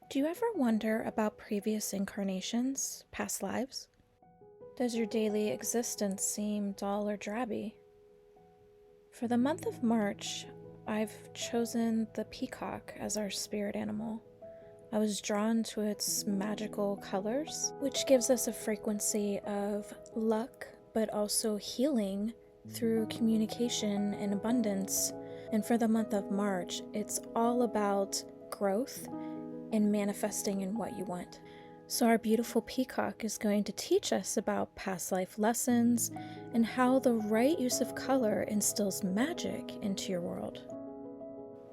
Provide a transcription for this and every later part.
Do you ever wonder about previous incarnations, past lives? Does your daily existence seem dull or drabby? For the month of March, I've chosen the peacock as our spirit animal. I was drawn to its magical colors, which gives us a frequency of luck, but also healing through communication and abundance. And for the month of March, it's all about growth and manifesting in what you want. So our beautiful peacock is going to teach us about past life lessons and how the right use of color instills magic into your world.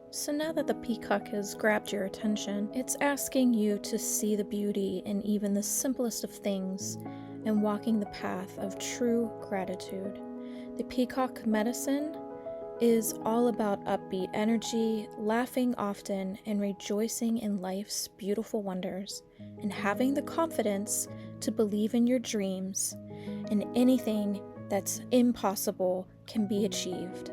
So now that the peacock has grabbed your attention, it's asking you to see the beauty in even the simplest of things and walking the path of true gratitude. The peacock medicine is all about upbeat energy, laughing often, and rejoicing in life's beautiful wonders, and having the confidence to believe in your dreams, and anything that's impossible can be achieved.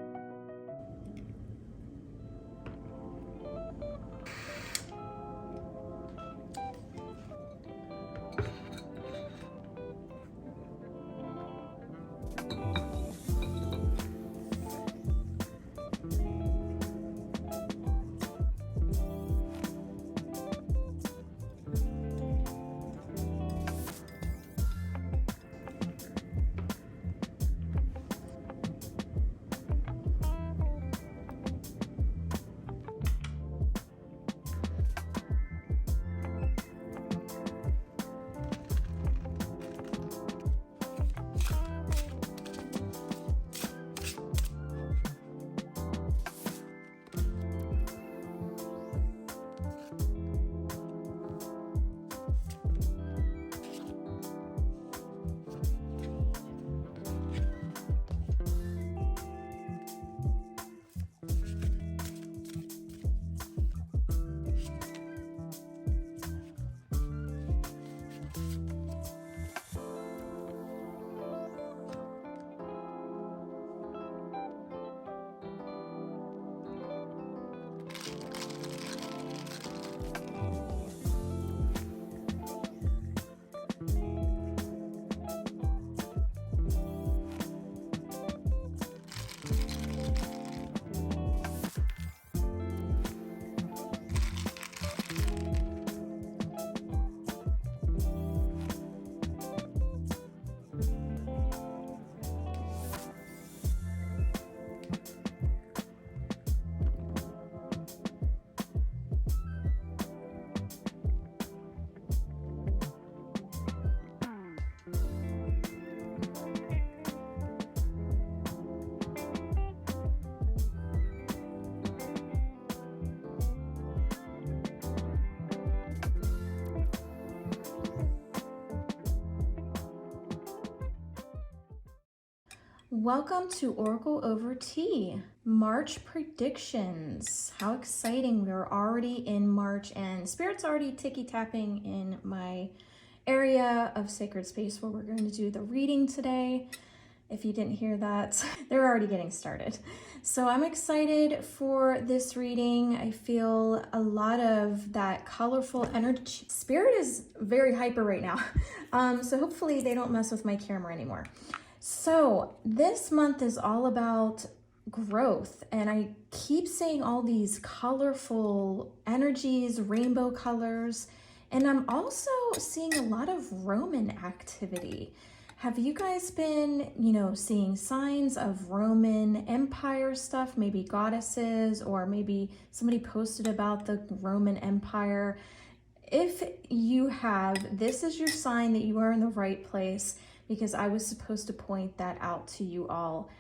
Welcome to Oracle Over Tea, March predictions. How exciting, we're already in March and Spirit's already ticky-tapping in my area of sacred space where we're going to do the reading today. If you didn't hear that, they're already getting started. So I'm excited for this reading. I feel a lot of that colorful energy. Spirit is very hyper right now. So hopefully they don't mess with my camera anymore. So this month is all about growth, and I keep seeing all these colorful energies, rainbow colors, and I'm also seeing a lot of Roman activity. Have you guys been, seeing signs of Roman Empire stuff, maybe goddesses, or maybe somebody posted about the Roman Empire? If you have, this is your sign that you are in the right place, because I was supposed to point that out to you all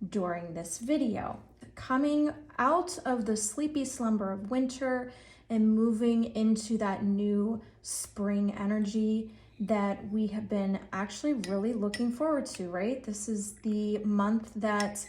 during this video. Coming out of the sleepy slumber of winter and moving into that new spring energy that we have been actually really looking forward to, right? This is the month that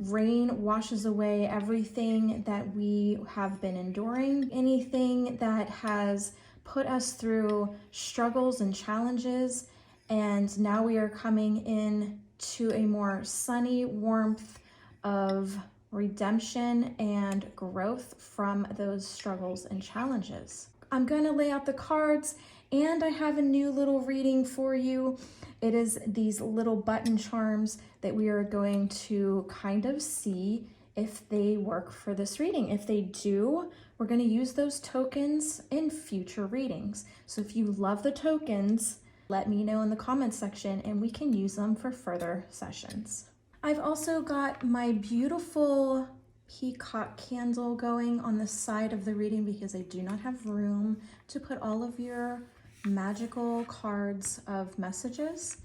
rain washes away everything that we have been enduring, anything that has put us through struggles and challenges. And now we are coming in to a more sunny warmth of redemption and growth from those struggles and challenges. I'm gonna lay out the cards, and I have a new little reading for you. It is these little button charms that we are going to kind of see if they work for this reading. If they do, we're gonna use those tokens in future readings. So if you love the tokens, let me know in the comments section and we can use them for further sessions. I've also got my beautiful peacock candle going on the side of the reading because I do not have room to put all of your magical cards of messages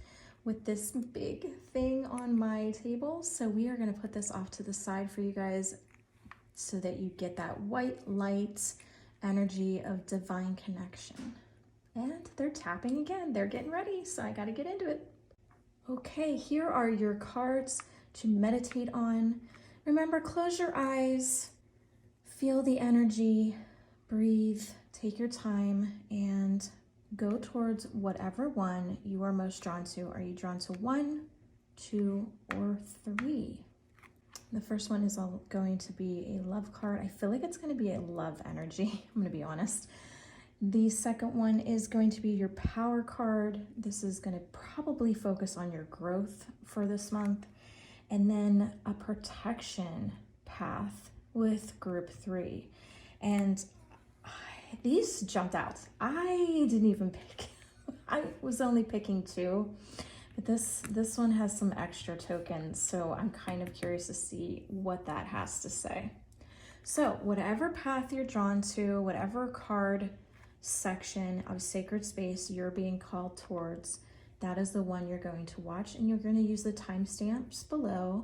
with this big thing on my table. So we are going to put this off to the side for you guys so that you get that white light energy of divine connection. And they're tapping again. They're getting ready, so I got to get into it. Okay, here are your cards to meditate on. Remember, close your eyes, feel the energy, breathe, take your time, and go towards whatever one you are most drawn to. Are you drawn to 1, 2, or 3? The first one is going to be a love card. I feel like it's going to be a love energy, I'm going to be honest. The second one is going to be your power card. This is going to probably focus on your growth for this month. And then a protection path with group 3. And these jumped out. I didn't even pick. I was only picking 2. But this one has some extra tokens, so I'm kind of curious to see what that has to say. So whatever path you're drawn to, whatever card section of sacred space you're being called towards, that is the one you're going to watch, and you're going to use the timestamps below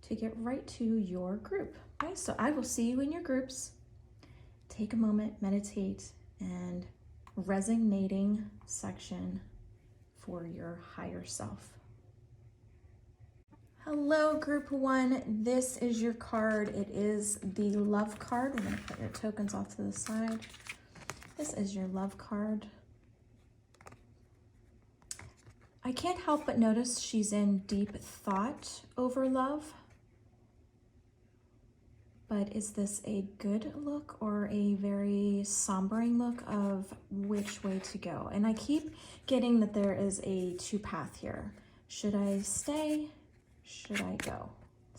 to get right to your group. Okay, so I will see you in your groups. Take a moment, meditate, and resonating section for your higher self. Hello, group 1. This is your card. It is the love card. We're going to put your tokens off to the side. This is your love card. I can't help but notice she's in deep thought over love. But is this a good look or a very sombering look of which way to go? And I keep getting that there is a 2-path here. Should I stay? Should I go?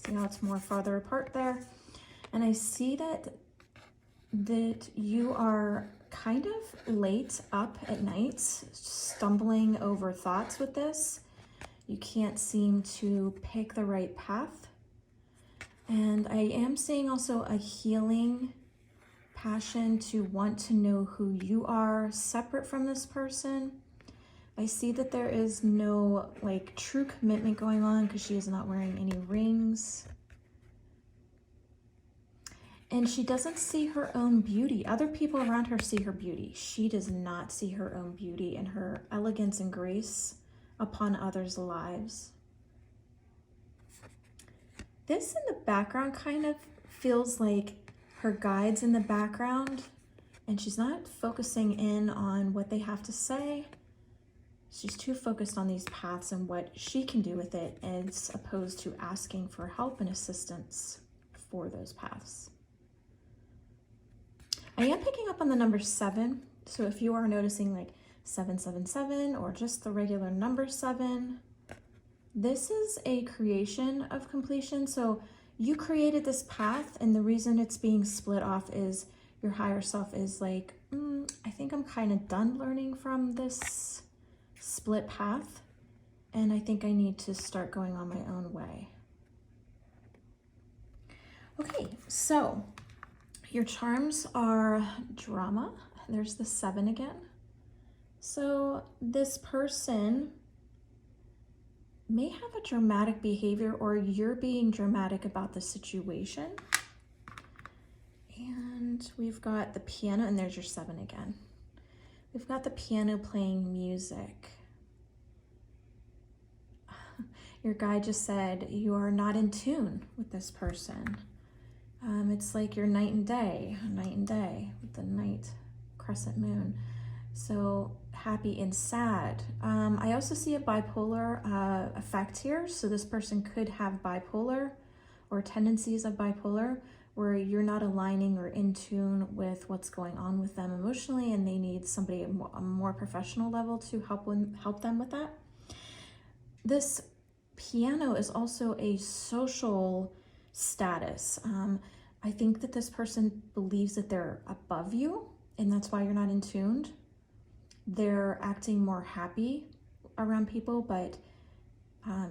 See how it's more farther apart there? And I see that you are kind of late up at night, stumbling over thoughts with this. You can't seem to pick the right path. And I am seeing also a healing passion to want to know who you are separate from this person. I see that there is no like true commitment going on because she is not wearing any rings. And she doesn't see her own beauty. Other people around her see her beauty. She does not see her own beauty and her elegance and grace upon others' lives. This in the background kind of feels like her guides in the background, and she's not focusing in on what they have to say. She's too focused on these paths and what she can do with it as opposed to asking for help and assistance for those paths. I am picking up on the number 7. So if you are noticing like 777 or just the regular number 7, this is a creation of completion. So you created this path, and the reason it's being split off is your higher self is like, I think I'm kind of done learning from this split path, and I think I need to start going on my own way. Okay, so your charms are drama. There's the 7 again. So this person may have a dramatic behavior, or you're being dramatic about the situation. And we've got the piano, and there's your 7 again. We've got the piano playing music. Your guide just said you are not in tune with this person. It's like you're night and day with the night crescent moon. So happy and sad. I also see a bipolar effect here. So this person could have bipolar or tendencies of bipolar, where you're not aligning or in tune with what's going on with them emotionally, and they need somebody at a more professional level to help them with that. This piano is also a social status. I think that this person believes that they're above you, and that's why you're not in tuned. They're acting more happy around people, but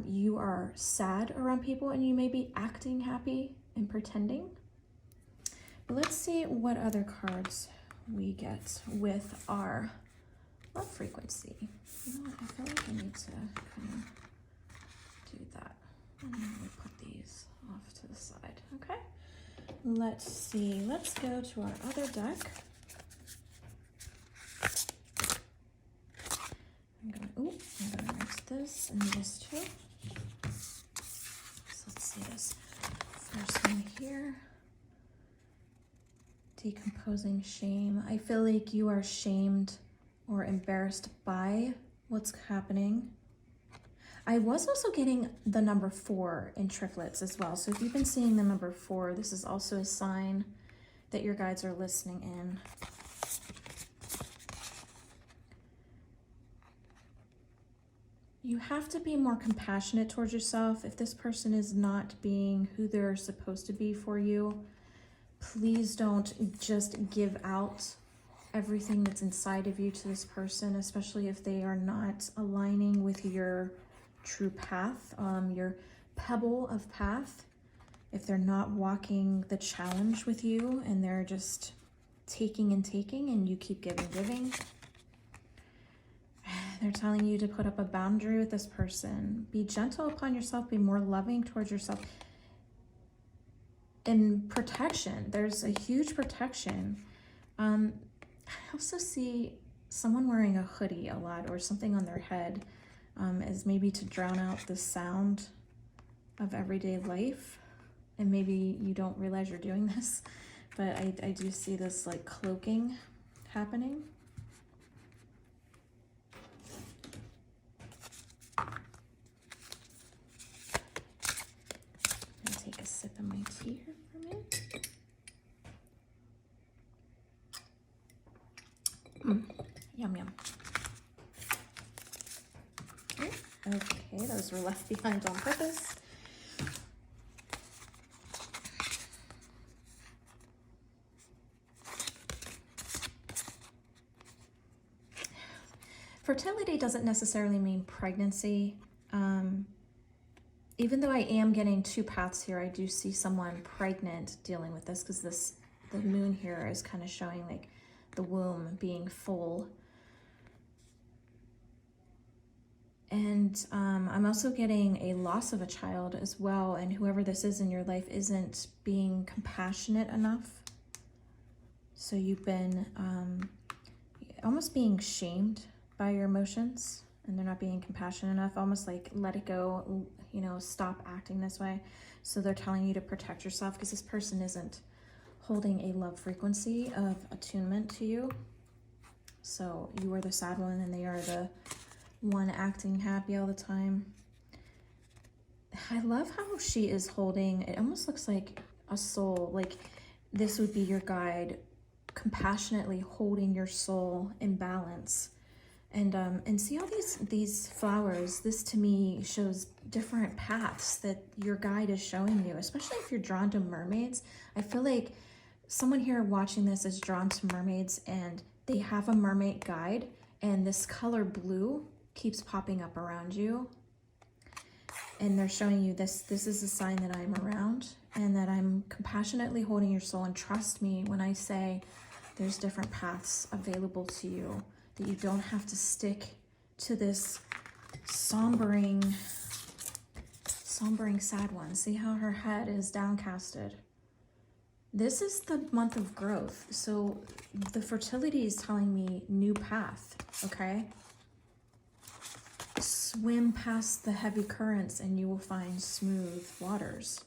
you are sad around people, and you may be acting happy and pretending. But let's see what other cards we get with our love frequency. You know what? I feel like I need to kind of do that. And then we put these off to the side. Okay. Let's see. Let's go to our other deck. I'm gonna mix this and this too. So let's see this first one here. Decomposing shame. I feel like you are shamed or embarrassed by what's happening. I was also getting the number 4 in triplets as well. So if you've been seeing the number 4, this is also a sign that your guides are listening in. You have to be more compassionate towards yourself. If this person is not being who they're supposed to be for you, please don't just give out everything that's inside of you to this person, especially if they are not aligning with your true path, your pebble of path. If they're not walking the challenge with you and they're just taking and you keep giving. They're telling you to put up a boundary with this person. Be gentle upon yourself. Be more loving towards yourself. And protection. There's a huge protection. I also see someone wearing a hoodie a lot, or something on their head, as maybe to drown out the sound of everyday life. And maybe you don't realize you're doing this, but I do see this like cloaking happening. Take a sip of my tea here for a minute. Yum, yum. Okay, those were left behind on purpose. Fertility doesn't necessarily mean pregnancy. Even though I am getting 2 paths here, I do see someone pregnant dealing with this, because the moon here is kind of showing like the womb being full. And I'm also getting a loss of a child as well, and whoever this is in your life isn't being compassionate enough. So you've been almost being shamed by your emotions, and they're not being compassionate enough, almost like let it go, you know, stop acting this way. So they're telling you to protect yourself, because this person isn't holding a love frequency of attunement to you. So you are the sad one and they are the one acting happy all the time. I love how she is holding, it almost looks like a soul, like this would be your guide compassionately holding your soul in balance. And see all these flowers. This to me shows different paths that your guide is showing you, especially if you're drawn to mermaids. I feel like someone here watching this is drawn to mermaids, and they have a mermaid guide, and this color blue keeps popping up around you. And they're showing you this is a sign that I'm around, and that I'm compassionately holding your soul. And trust me when I say there's different paths available to you, that you don't have to stick to this sombering sad one. See how her head is downcasted? This is the month of growth. So the fertility is telling me new path, okay? Swim past the heavy currents and you will find smooth waters.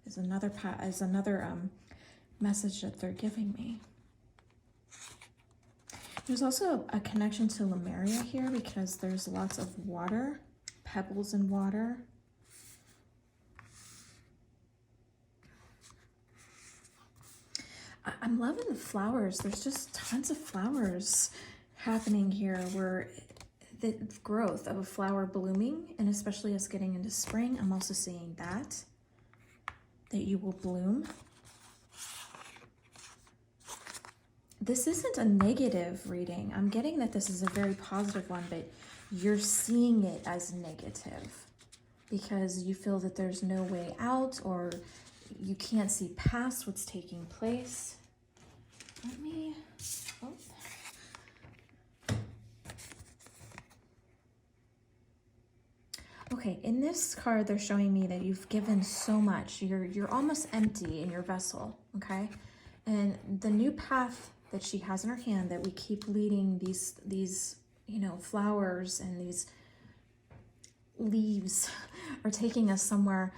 Is another message that they're giving me. There's also a connection to Lemuria here, because there's lots of water, pebbles in water. I'm loving the flowers. There's just tons of flowers happening here where the growth of a flower blooming, and especially us getting into spring, I'm also seeing that you will bloom. This isn't a negative reading. I'm getting that this is a very positive one, but you're seeing it as negative because you feel that there's no way out or you can't see past what's taking place. Let me, oh. Okay, in this card, they're showing me that you've given so much. You're almost empty in your vessel, okay? And the new path that she has in her hand that we keep leading these you know, flowers and these leaves are taking us somewhere.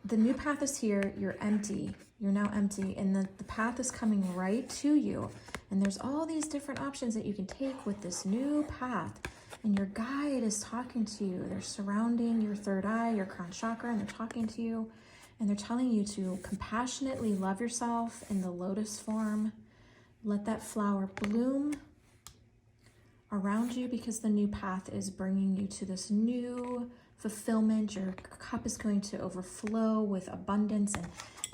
The new path is here. You're empty. You're now empty, and the path is coming right to you. And there's all these different options that you can take with this new path. And your guide is talking to you. They're surrounding your third eye, your crown chakra, and they're talking to you. And they're telling you to compassionately love yourself in the lotus form. Let that flower bloom around you because the new path is bringing you to this new fulfillment. Your cup is going to overflow with abundance and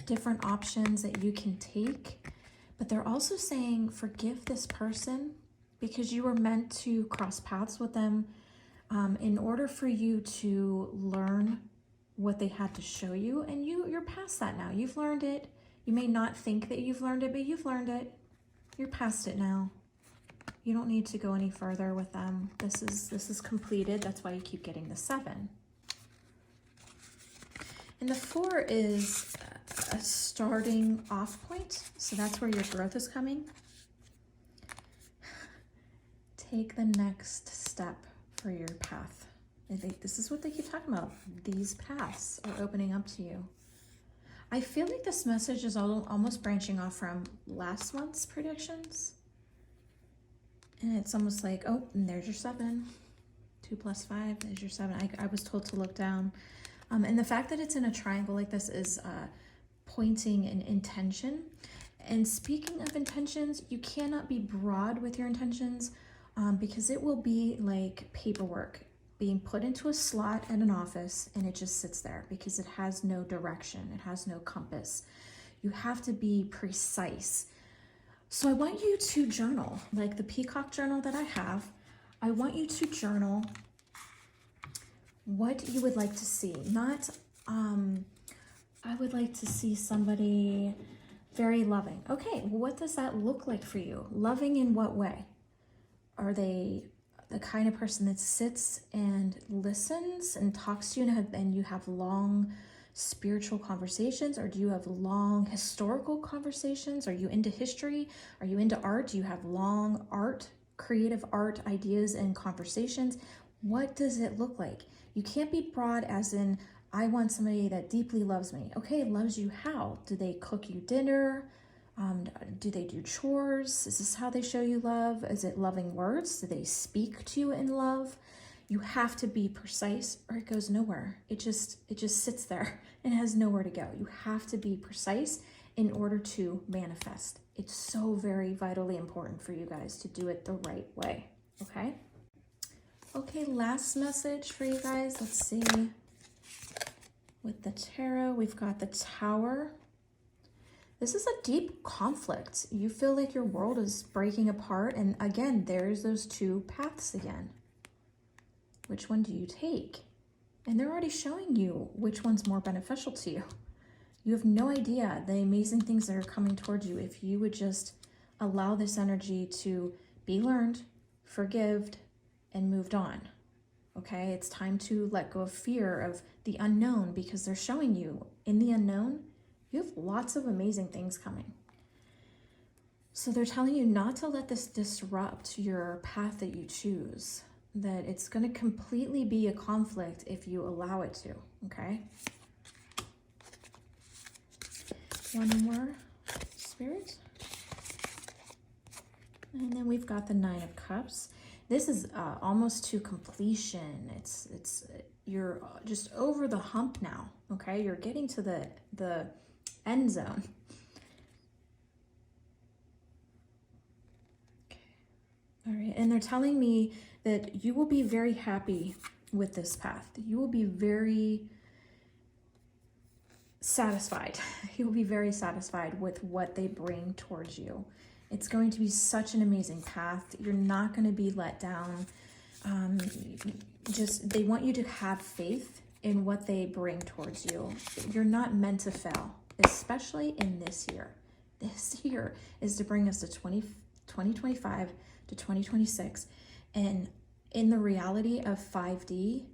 different options that you can take. But they're also saying, forgive this person because you were meant to cross paths with them in order for you to learn what they had to show you. And you're past that now. You've learned it. You may not think that you've learned it, but you've learned it. You're past it now. You don't need to go any further with them. This is completed. That's why you keep getting the 7. And the 4 is a starting off point. So that's where your growth is coming. Take the next step for your path. This is what they keep talking about. These paths are opening up to you. I feel like this message is almost branching off from last month's predictions. And it's almost like, oh, and there's your 7. 2 plus 5 is your 7. I was told to look down. And the fact that it's in a triangle like this is pointing an intention. And speaking of intentions, you cannot be broad with your intentions because it will be like paperwork being put into a slot at an office and it just sits there because it has no direction. It has no compass. You have to be precise. So I want you to journal, like the peacock journal that I have. I want you to journal what you would like to see. Not, I would like to see somebody very loving. Okay, well, what does that look like for you? Loving in what way? Are they the kind of person that sits and listens and talks to you and you have long spiritual conversations, or do you have long historical conversations? Are you into history? Are you into art? Do you have long art, creative art ideas and conversations? What does it look like? You can't be broad as in, I want somebody that deeply loves me. Okay, loves you how? Do they cook you dinner? Do they do chores? Is this how they show you love? Is it loving words? Do they speak to you in love? You have to be precise or it goes nowhere. It just sits there and has nowhere to go. You have to be precise in order to manifest. It's so very vitally important for you guys to do it the right way, okay? Okay, last message for you guys. Let's see. With the tarot, we've got the Tower. This is a deep conflict. You feel like your world is breaking apart. And again, there's those 2 paths again. Which one do you take? And they're already showing you which one's more beneficial to you. You have no idea the amazing things that are coming towards you if you would just allow this energy to be learned, forgived, and moved on. Okay, it's time to let go of fear of the unknown because they're showing you in the unknown, you have lots of amazing things coming. So they're telling you not to let this disrupt your path that you choose, that it's going to completely be a conflict if you allow it to, okay? One more, Spirit. And then we've got the 9 of Cups. This is almost to completion. You're just over the hump now, okay? You're getting to the end zone. All right, and they're telling me that you will be very happy with this path. You will be very satisfied. You'll be very satisfied with what they bring towards you. It's going to be such an amazing path. You're not going to be let down. They want you to have faith in what they bring towards you. You're not meant to fail, especially in this year. This year is to bring us to 2025 to 2026. And in the reality of 5D,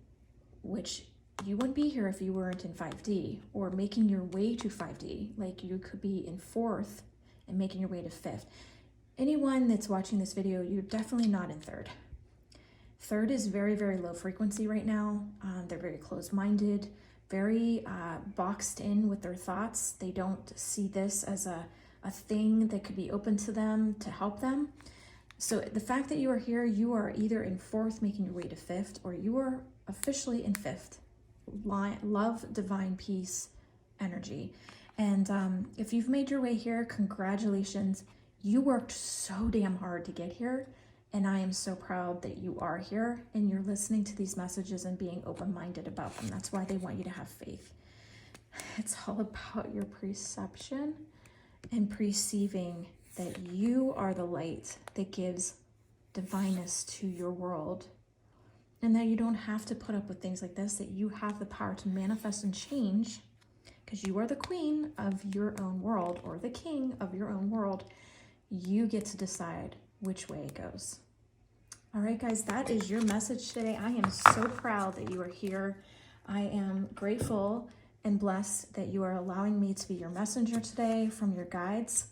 which you wouldn't be here if you weren't in 5D, or making your way to 5D, like you could be in 4th and making your way to 5th. Anyone that's watching this video, you're definitely not in 3rd. 3rd is very, very low frequency right now. They're very closed-minded, very boxed in with their thoughts. They don't see this as a thing that could be open to them to help them. So the fact that you are here, you are either in 4th making your way to 5th, or you are officially in 5th. Love, divine peace, energy. And if you've made your way here, congratulations. You worked so damn hard to get here. And I am so proud that you are here and you're listening to these messages and being open-minded about them. That's why they want you to have faith. It's all about your perception and perceiving that you are the light that gives divineness to your world. And that you don't have to put up with things like this, that you have the power to manifest and change, because you are the queen of your own world, or the king of your own world. You get to decide which way it goes. All right, guys, that is your message today. I am so proud that you are here. I am grateful and blessed that you are allowing me to be your messenger today from your guides.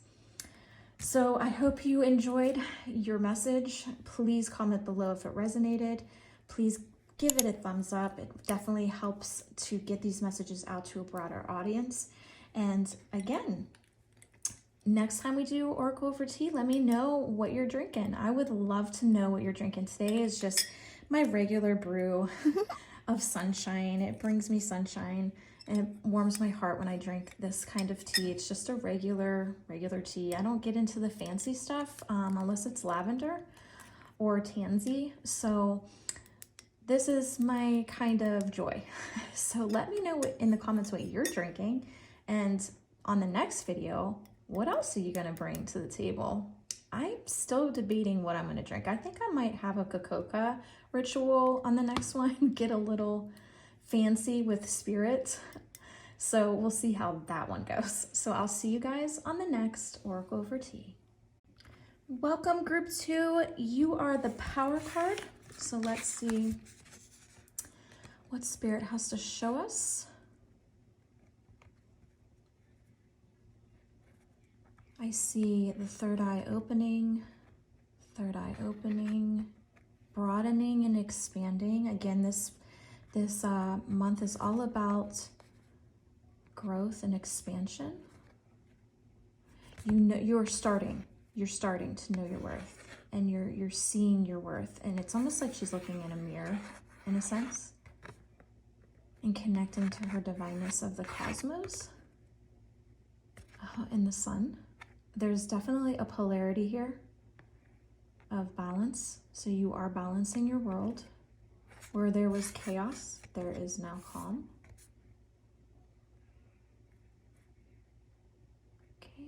So I hope you enjoyed your message. Please comment below if it resonated. Please give it a thumbs up. It definitely helps to get these messages out to a broader audience. And again, next time we do Oracle over Tea, let me know what you're drinking. I would love to know what you're drinking. Today is just my regular brew of sunshine. It brings me sunshine and it warms my heart when I drink this kind of tea. It's just a regular tea. I don't get into the fancy stuff unless it's lavender or tansy. So this is my kind of joy. So let me know in the comments what you're drinking. And on the next video, what else are you gonna bring to the table? I'm still debating what I'm gonna drink. I think I might have a Cococa ritual on the next one, get a little fancy with spirit. So we'll see how that one goes. So I'll see you guys on the next Oracle over Tea. Welcome, group 2. You are the power card. So let's see what spirit has to show us. I see the third eye opening, broadening and expanding. Again, this month is all about growth and expansion. You know, you're starting to know your worth, and you're seeing your worth. And it's almost like she's looking in a mirror, in a sense, and connecting to her divineness of the cosmos and the sun. There's definitely a polarity here of balance. So you are balancing your world. Where there was chaos, there is now calm. Okay.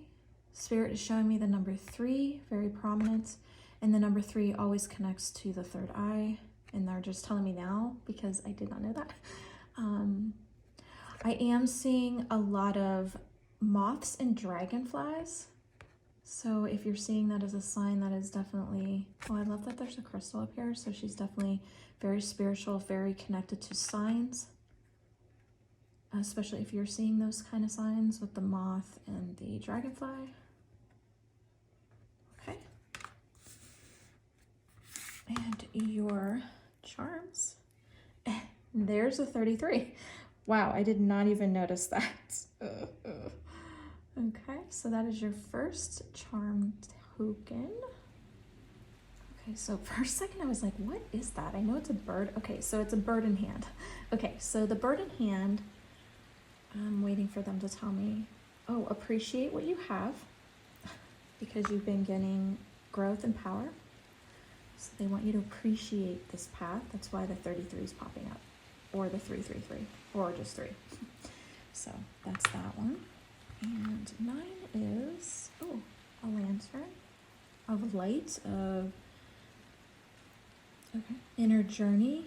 Spirit is showing me the number 3, very prominent. And the number 3 always connects to the third eye. And they're just telling me now because I did not know that. I am seeing a lot of moths and dragonflies. So if you're seeing that as a sign, that is definitely, oh, I love that there's a crystal up here. So she's definitely very spiritual, very connected to signs, especially if you're seeing those kind of signs with the moth and the dragonfly. Okay. And your charms. There's a 33. Wow, I did not even notice that. Okay, so that is your first charm token. Okay, so for a second I was like, what is that? I know it's a bird. Okay, so it's a bird in hand. Okay, so the bird in hand, I'm waiting for them to tell me, oh, appreciate what you have because you've been getting growth and power. So they want you to appreciate this path. That's why the 33 is popping up, or the 333, or just 3. So that's that one. And 9 is, oh, a lantern of light, of inner journey,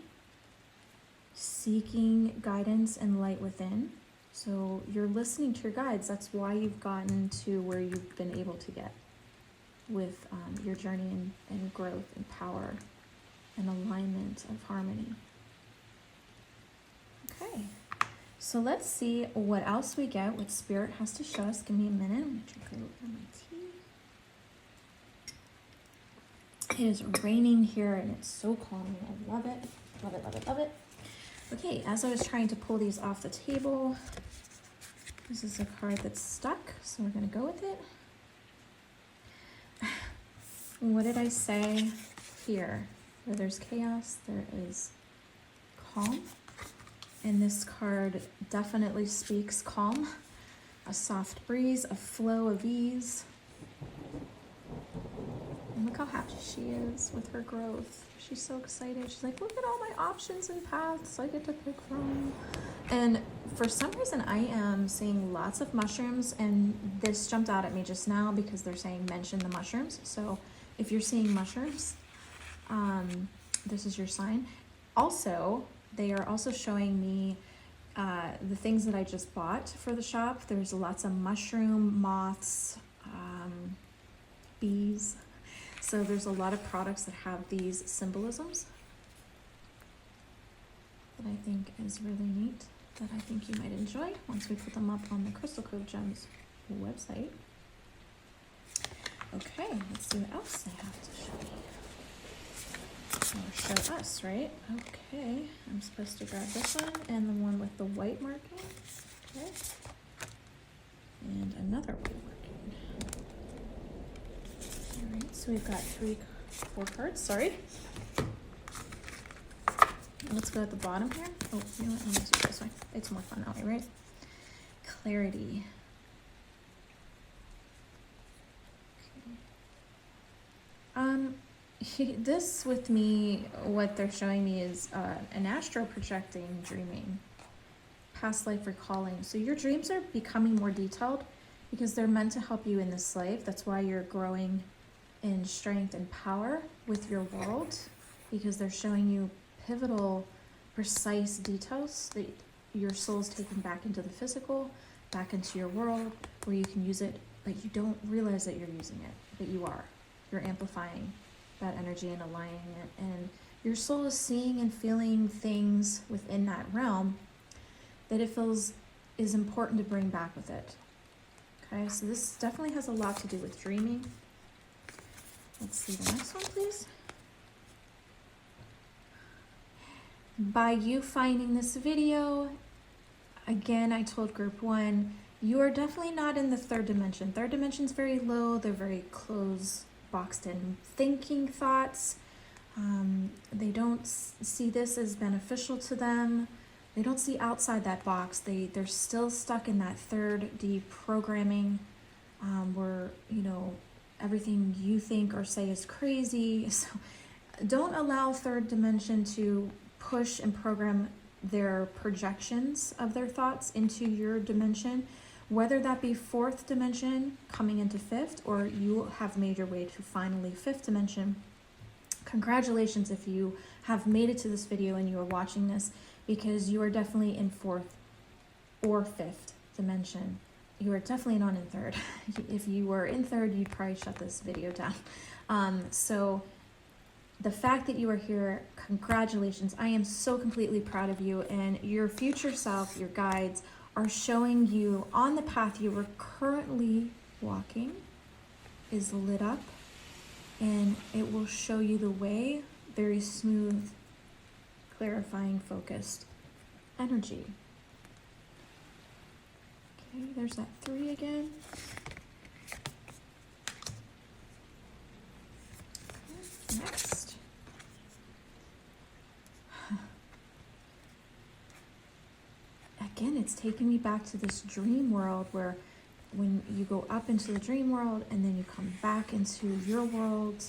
seeking guidance and light within. So you're listening to your guides. That's why you've gotten to where you've been able to get with your journey and growth and power and alignment of harmony. Okay, so let's see what else we get, what Spirit has to show us. Give me a minute. I'm going to drink a little bit of my tea. It is raining here and it's so calming. I love it. Love it, love it, love it. Okay, as I was trying to pull these off the table, this is a card that's stuck, so we're going to go with it. What did I say here? Where there's chaos, there is calm. And this card definitely speaks calm. A soft breeze, a flow of ease. And look how happy she is with her growth. She's so excited. She's like, look at all my options and paths I get to pick from. And for some reason, I am seeing lots of mushrooms, and this jumped out at me just now because they're saying mention the mushrooms. So if you're seeing mushrooms, this is your sign. Also, they are also showing me the things that I just bought for the shop. There's lots of mushroom, moths, bees. So there's a lot of products that have these symbolisms that I think is really neat, that I think you might enjoy once we put them up on the Crystal Cove Gems website. Okay, let's see what else they have to show me. Or show us, right? Okay, I'm supposed to grab this one and the one with the white marking. Okay. And another white marking. All right, so we've got 4 cards, sorry. Let's go at the bottom here. Oh, you know what, I'm gonna do this way. It's more fun that way, right? Clarity. This with me, what they're showing me is an astral projecting dreaming, past life recalling. So your dreams are becoming more detailed because they're meant to help you in this life. That's why you're growing in strength and power with your world, because they're showing you pivotal, precise details that your soul's taken back into the physical, back into your world, where you can use it, but you don't realize that you're using it, but you are. You're amplifying that energy and aligning it, and your soul is seeing and feeling things within that realm that it feels is important to bring back with it. Okay, so this definitely has a lot to do with dreaming. Let's see the next one, please. By you finding this video, again, I told group 1, you are definitely not in the 3rd dimension. 3rd dimension is very low. They're very closed, boxed in thinking thoughts. They don't see this as beneficial to them. They don't see outside that box. They're still stuck in that 3rd D programming, where, you know, everything you think or say is crazy. So don't allow 3rd dimension to push and program their projections of their thoughts into your dimension, whether that be 4th dimension coming into 5th, or you have made your way to finally 5th dimension. Congratulations if you have made it to this video and you are watching this, because you are definitely in 4th or 5th dimension. You are definitely not in 3rd. If you were in 3rd, you'd probably shut this video down. So the fact that you are here, congratulations. I am so completely proud of you, and your future self, your guides, are showing you on the path you are currently walking is lit up, and it will show you the way. Very smooth, clarifying, focused energy. Okay, there's that 3 again. Okay, next. Again, it's taking me back to this dream world, where when you go up into the dream world and then you come back into your world,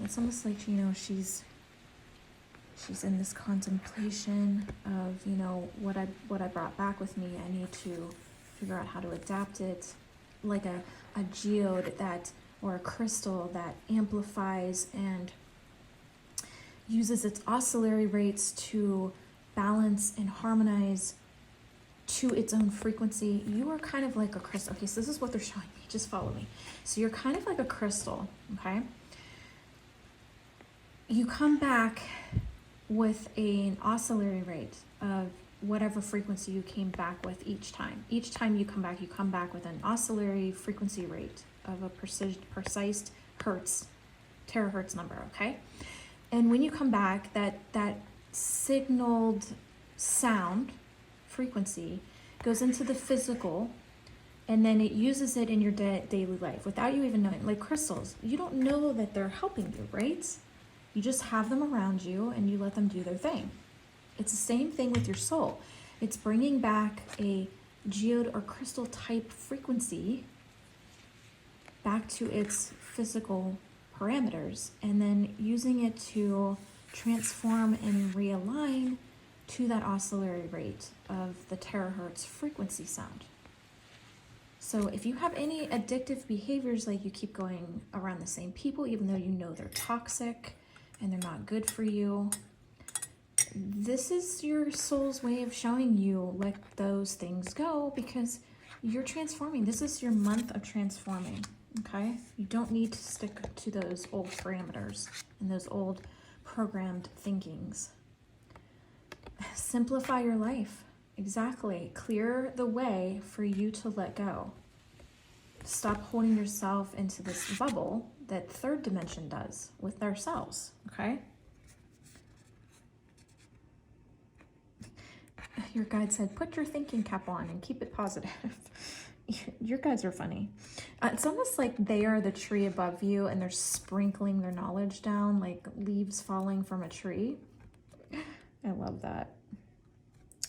It's almost like, you know, she's in this contemplation of, you know, what I brought back with me. I need to figure out how to adapt it, like a geode that, or a crystal that amplifies and uses its oscillatory rates to balance and harmonize to its own frequency. You are kind of like a crystal. Okay, so this is what they're showing me. Just follow me. So you're kind of like a crystal, okay? You come back with an oscillatory rate of whatever frequency you came back with each time. Each time you come back with an oscillatory frequency rate of a precise hertz, terahertz number, okay? And when you come back, that signaled sound frequency goes into the physical, and then it uses it in your daily life without you even knowing. Like crystals, you don't know that they're helping you, right? You just have them around you and you let them do their thing. It's the same thing with your soul. It's bringing back a geode or crystal type frequency back to its physical parameters, and then using it to transform and realign to that oscillatory rate of the terahertz frequency sound. So if you have any addictive behaviors, like you keep going around the same people even though you know they're toxic and they're not good for you, this is your soul's way of showing you let those things go, because you're transforming. This is your month of transforming, okay? You don't need to stick to those old parameters and those old programmed thinkings. Simplify your life. Exactly. Clear the way for you to let go. Stop holding yourself into this bubble that third dimension does with ourselves, okay? Your guide said, put your thinking cap on and keep it positive. Your guides are funny. It's almost like they are the tree above you and they're sprinkling their knowledge down like leaves falling from a tree. I love that.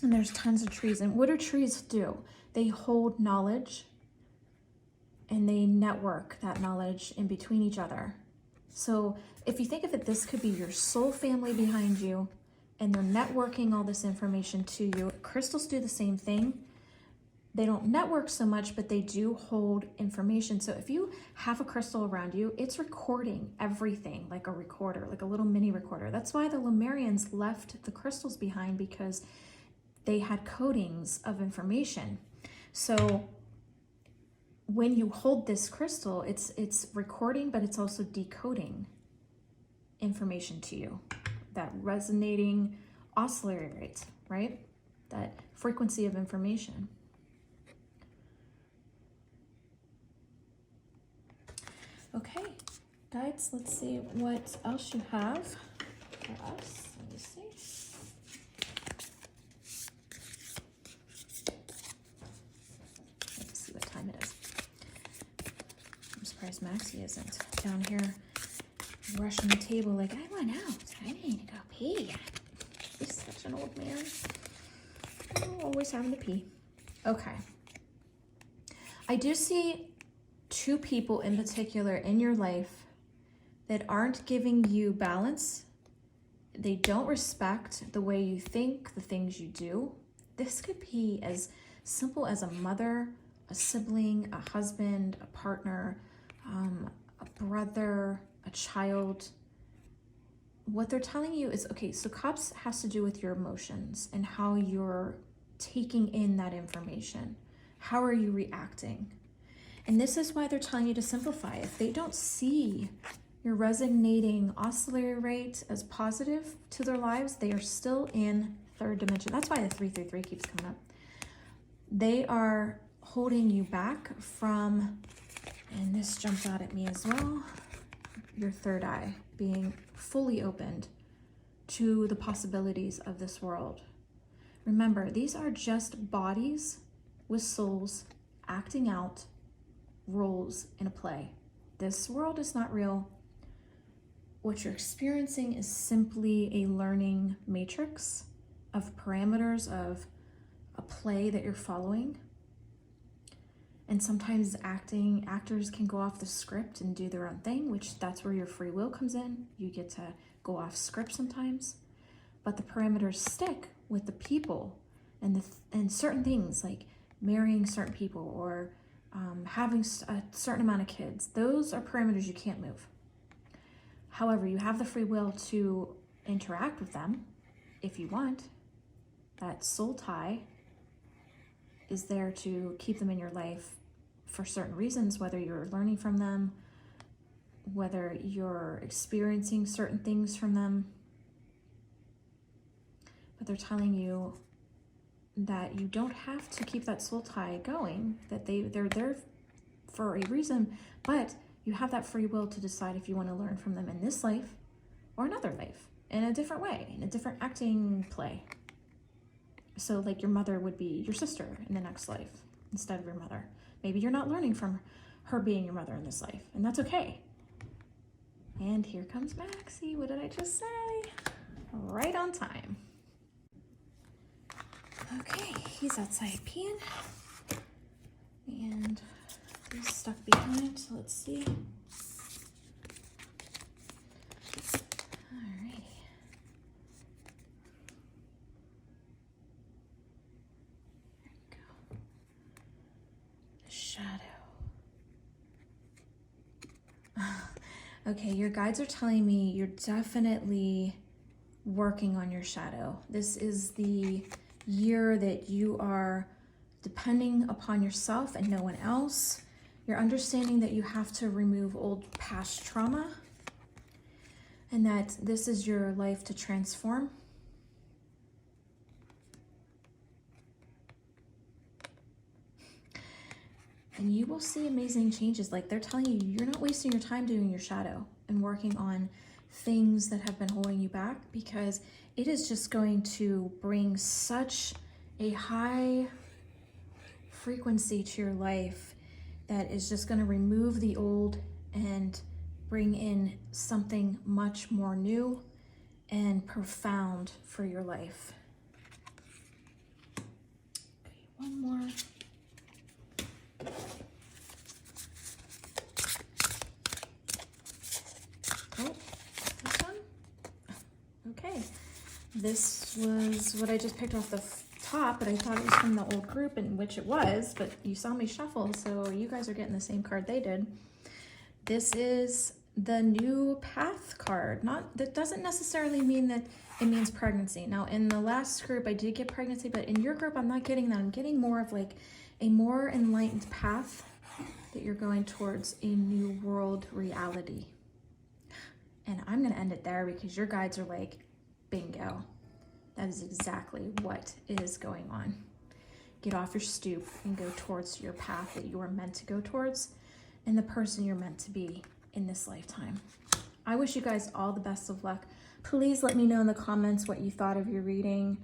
And there's tons of trees. And what do trees do? They hold knowledge and they network that knowledge in between each other. So if you think of it, this could be your soul family behind you, and they're networking all this information to you. Crystals do the same thing. They don't network so much, but they do hold information. So if you have a crystal around you, it's recording everything like a recorder, like a little mini recorder. That's why the Lemurians left the crystals behind, because they had codings of information. So when you hold this crystal, it's recording, but it's also decoding information to you. That resonating oscillatory rate, right? That frequency of information. Okay, guides, let's see what else you have for us. Let me see. Let's see what time it is. I'm surprised Maxie isn't down here rushing the table like, I went out. I need to go pee. He's such an old man. Oh, always having to pee. Okay. I do see two people in particular in your life that aren't giving you balance. They don't respect the way you think, the things you do. This could be as simple as a mother, a sibling, a husband, a partner, a brother, a child. What they're telling you is, okay, so cups has to do with your emotions and how you're taking in that information. How are you reacting? And this is why they're telling you to simplify. If they don't see your resonating oscillatory rate as positive to their lives, they are still in third dimension. That's why the 333 keeps coming up. They are holding you back from, and this jumped out at me as well, your third eye being fully opened to the possibilities of this world. Remember, these are just bodies with souls acting out roles in a play. This world is not real. What you're experiencing is simply a learning matrix of parameters of a play that you're following. And sometimes actors can go off the script and do their own thing, which that's where your free will comes in. You get to go off script sometimes, but the parameters stick with the people and certain things like marrying certain people or having a certain amount of kids. Those are parameters you can't move. However, you have the free will to interact with them if you want. That soul tie is there to keep them in your life for certain reasons, whether you're learning from them, whether you're experiencing certain things from them. But they're telling you that you don't have to keep that soul tie going, that they're there for a reason, but you have that free will to decide if you want to learn from them in this life or another life, in a different way, in a different acting play. So like your mother would be your sister in the next life instead of your mother. Maybe you're not learning from her being your mother in this life, and that's okay. And here comes Maxie. What did I just say? Right on time. Okay, he's outside peeing. And there's stuff behind, so let's see. Alrighty. There you go. The shadow. Okay, your guides are telling me you're definitely working on your shadow. This is the year that you are depending upon yourself and no one else. You're understanding that you have to remove old past trauma and that this is your life to transform. And you will see amazing changes. Like they're telling you, you're not wasting your time doing your shadow and working on things that have been holding you back, because it is just going to bring such a high frequency to your life that is just going to remove the old and bring in something much more new and profound for your life. Okay, one more. Oh, this one? Okay. This was what I just picked off the top, but I thought it was from the old group, in which it was, but you saw me shuffle, so you guys are getting the same card they did. This is the new path card. That doesn't necessarily mean that it means pregnancy. Now, in the last group, I did get pregnancy, but in your group, I'm not getting that. I'm getting more of like a more enlightened path that you're going towards a new world reality. And I'm going to end it there because your guides are like, bingo. That is exactly what is going on. Get off your stoop and go towards your path that you are meant to go towards and the person you're meant to be in this lifetime. I wish you guys all the best of luck. Please let me know in the comments what you thought of your reading.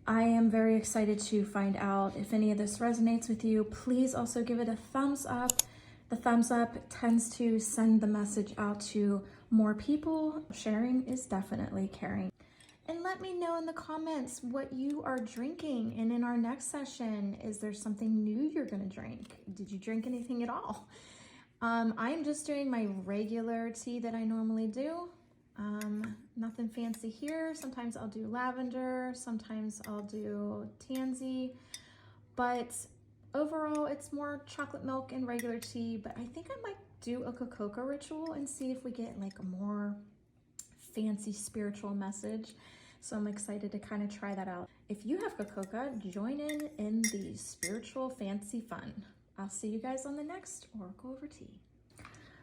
I am very excited to find out if any of this resonates with you. Please also give it a thumbs up. The thumbs up tends to send the message out to more people. Sharing is definitely caring. And let me know in the comments what you are drinking. And in our next session, is there something new you're gonna drink? Did you drink anything at all? I am just doing my regular tea that I normally do. Nothing fancy here. Sometimes I'll do lavender, sometimes I'll do tansy, but overall it's more chocolate milk and regular tea. But I think I might do a cocoa ritual and see if we get like a more fancy spiritual message. So I'm excited to kind of try that out. If you have cocoa, join in the spiritual fancy fun. I'll see you guys on the next Oracle Over Tea.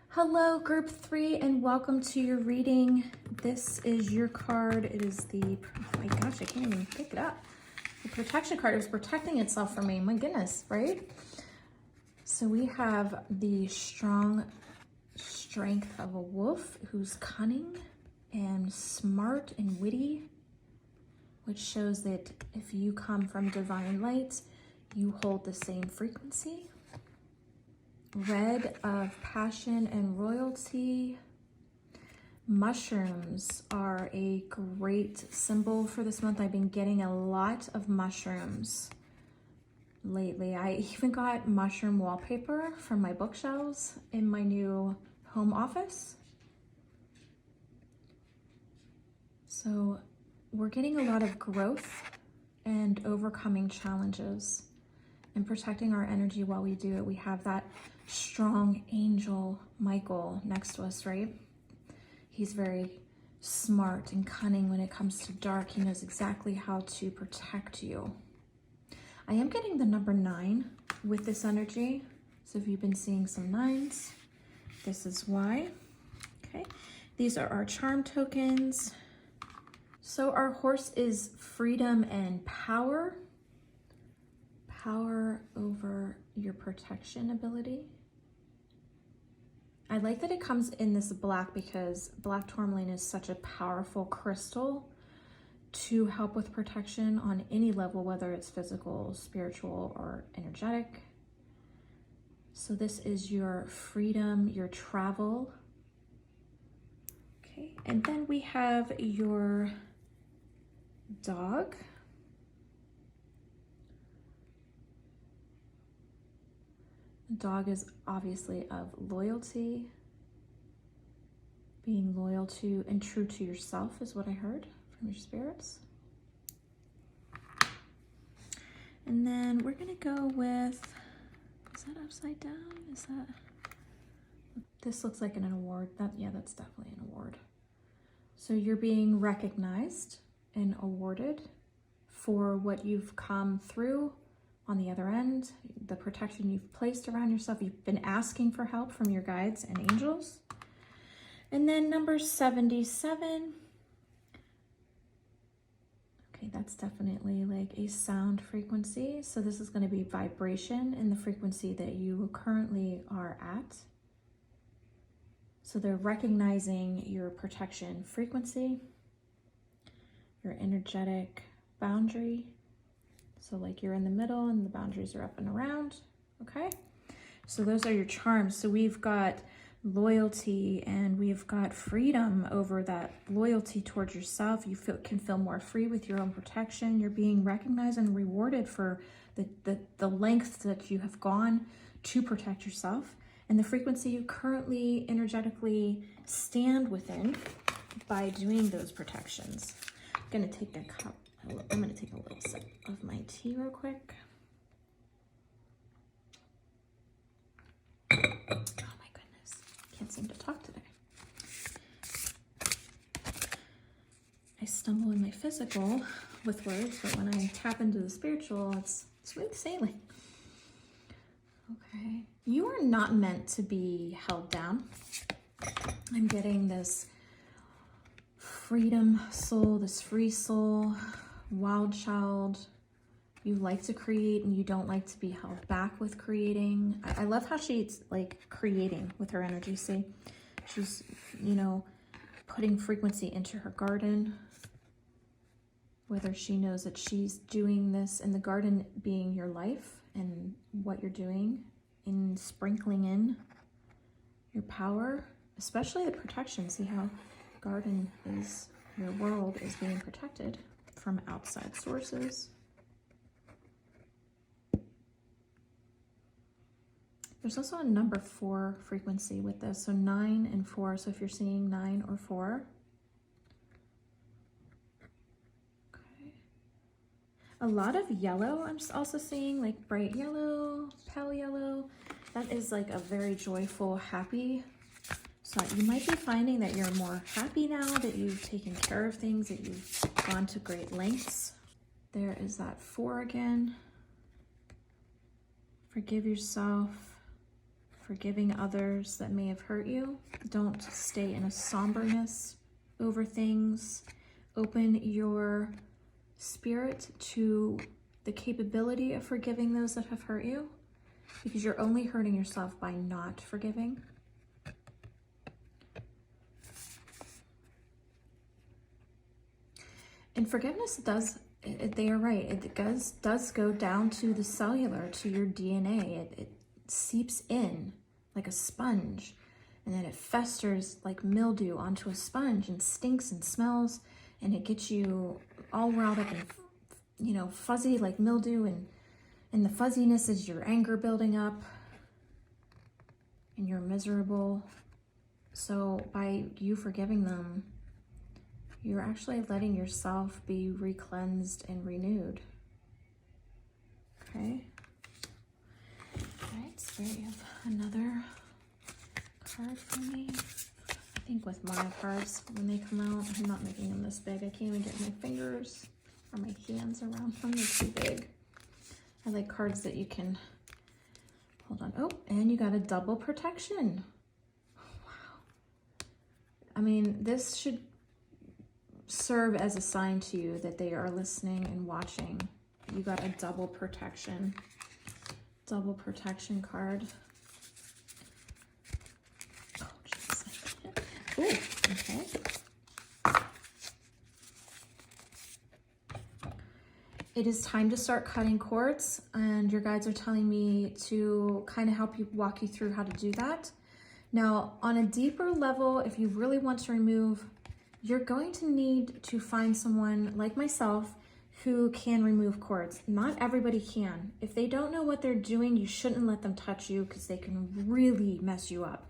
Hello, group 3, and welcome to your reading. This is your card. It is the, oh my gosh, I can't even pick it up. The protection card is protecting itself from me. My goodness, right? So we have the strong strength of a wolf who's cunning and smart and witty, which shows that if you come from divine light, you hold the same frequency. Red of passion and royalty. Mushrooms are a great symbol for this month. I've been getting a lot of mushrooms lately. I even got mushroom wallpaper from my bookshelves in my new home office. So we're getting a lot of growth and overcoming challenges and protecting our energy while we do it. We have that strong angel Michael next to us, right? He's very smart and cunning when it comes to dark. He knows exactly how to protect you. I am getting the number 9 with this energy. So if you've been seeing some 9s, this is why. Okay, these are our charm tokens. So our horse is freedom and power. Power over your protection ability. I like that it comes in this black because black tourmaline is such a powerful crystal to help with protection on any level, whether it's physical, spiritual, or energetic. So this is your freedom, your travel. Okay, and then we have your dog. The dog is obviously of loyalty, being loyal to and true to yourself is what I heard from your spirits. And then we're gonna go with, is that upside down? Is that, this looks like an award. Yeah, that's definitely an award. So you're being recognized and awarded for what you've come through on the other end, the protection you've placed around yourself. You've been asking for help from your guides and angels. And then number 77. Okay, that's definitely like a sound frequency. So this is going to be vibration in the frequency that you currently are at. So they're recognizing your protection frequency, your energetic boundary. So like you're in the middle and the boundaries are up and around, okay? So those are your charms. So we've got loyalty and we've got freedom over that loyalty towards yourself. You can feel more free with your own protection. You're being recognized and rewarded for the lengths that you have gone to protect yourself and the frequency you currently energetically stand within by doing those protections. I'm gonna take a cup. I'm going to take a little sip of my tea real quick. Oh my goodness, can't seem to talk today. I stumble in my physical with words, but when I tap into the spiritual, it's smooth sailing. Okay, you are not meant to be held down. I'm getting this freedom soul, this free soul, wild child. You like to create and you don't like to be held back with creating. I love how she's like creating with her energy. See, she's, you know, putting frequency into her garden, whether she knows that she's doing this in the garden being your life and what you're doing in sprinkling in your power, especially the protection. See how garden is, your world is being protected from outside sources. There's also a number 4 frequency with this, so 9 and 4. So if you're seeing 9 or 4, okay. A lot of yellow. I'm also seeing like bright yellow, pale yellow. That is like a very joyful, happy. So you might be finding that you're more happy now, that you've taken care of things, that you've gone to great lengths. There is that 4 again. Forgive yourself, forgiving others that may have hurt you. Don't stay in a somberness over things. Open your spirit to the capability of forgiving those that have hurt you, because you're only hurting yourself by not forgiving. And forgiveness does, they are right, it does go down to the cellular, to your DNA. It seeps in like a sponge, and then it festers like mildew onto a sponge and stinks and smells, and it gets you all riled up and, you know, fuzzy like mildew, and And the fuzziness is your anger building up and you're miserable. So by you forgiving them, you're actually letting yourself be re-cleansed and renewed. Okay. All right, so there you have another card for me. I think with my cards, when they come out, I'm not making them this big. I can't even get my fingers or my hands around them. They're too big. I like cards that you can, hold on. Oh, and you got a double protection. Wow. I mean, this should serve as a sign to you that they are listening and watching. You got a double protection card. Oh, jeez. Ooh, okay. It is time to start cutting cords, and your guides are telling me to kind of help you, walk you through how to do that. Now, on a deeper level, if you really want to remove, you're going to need to find someone like myself who can remove cords. Not everybody can. If they don't know what they're doing, you shouldn't let them touch you because they can really mess you up.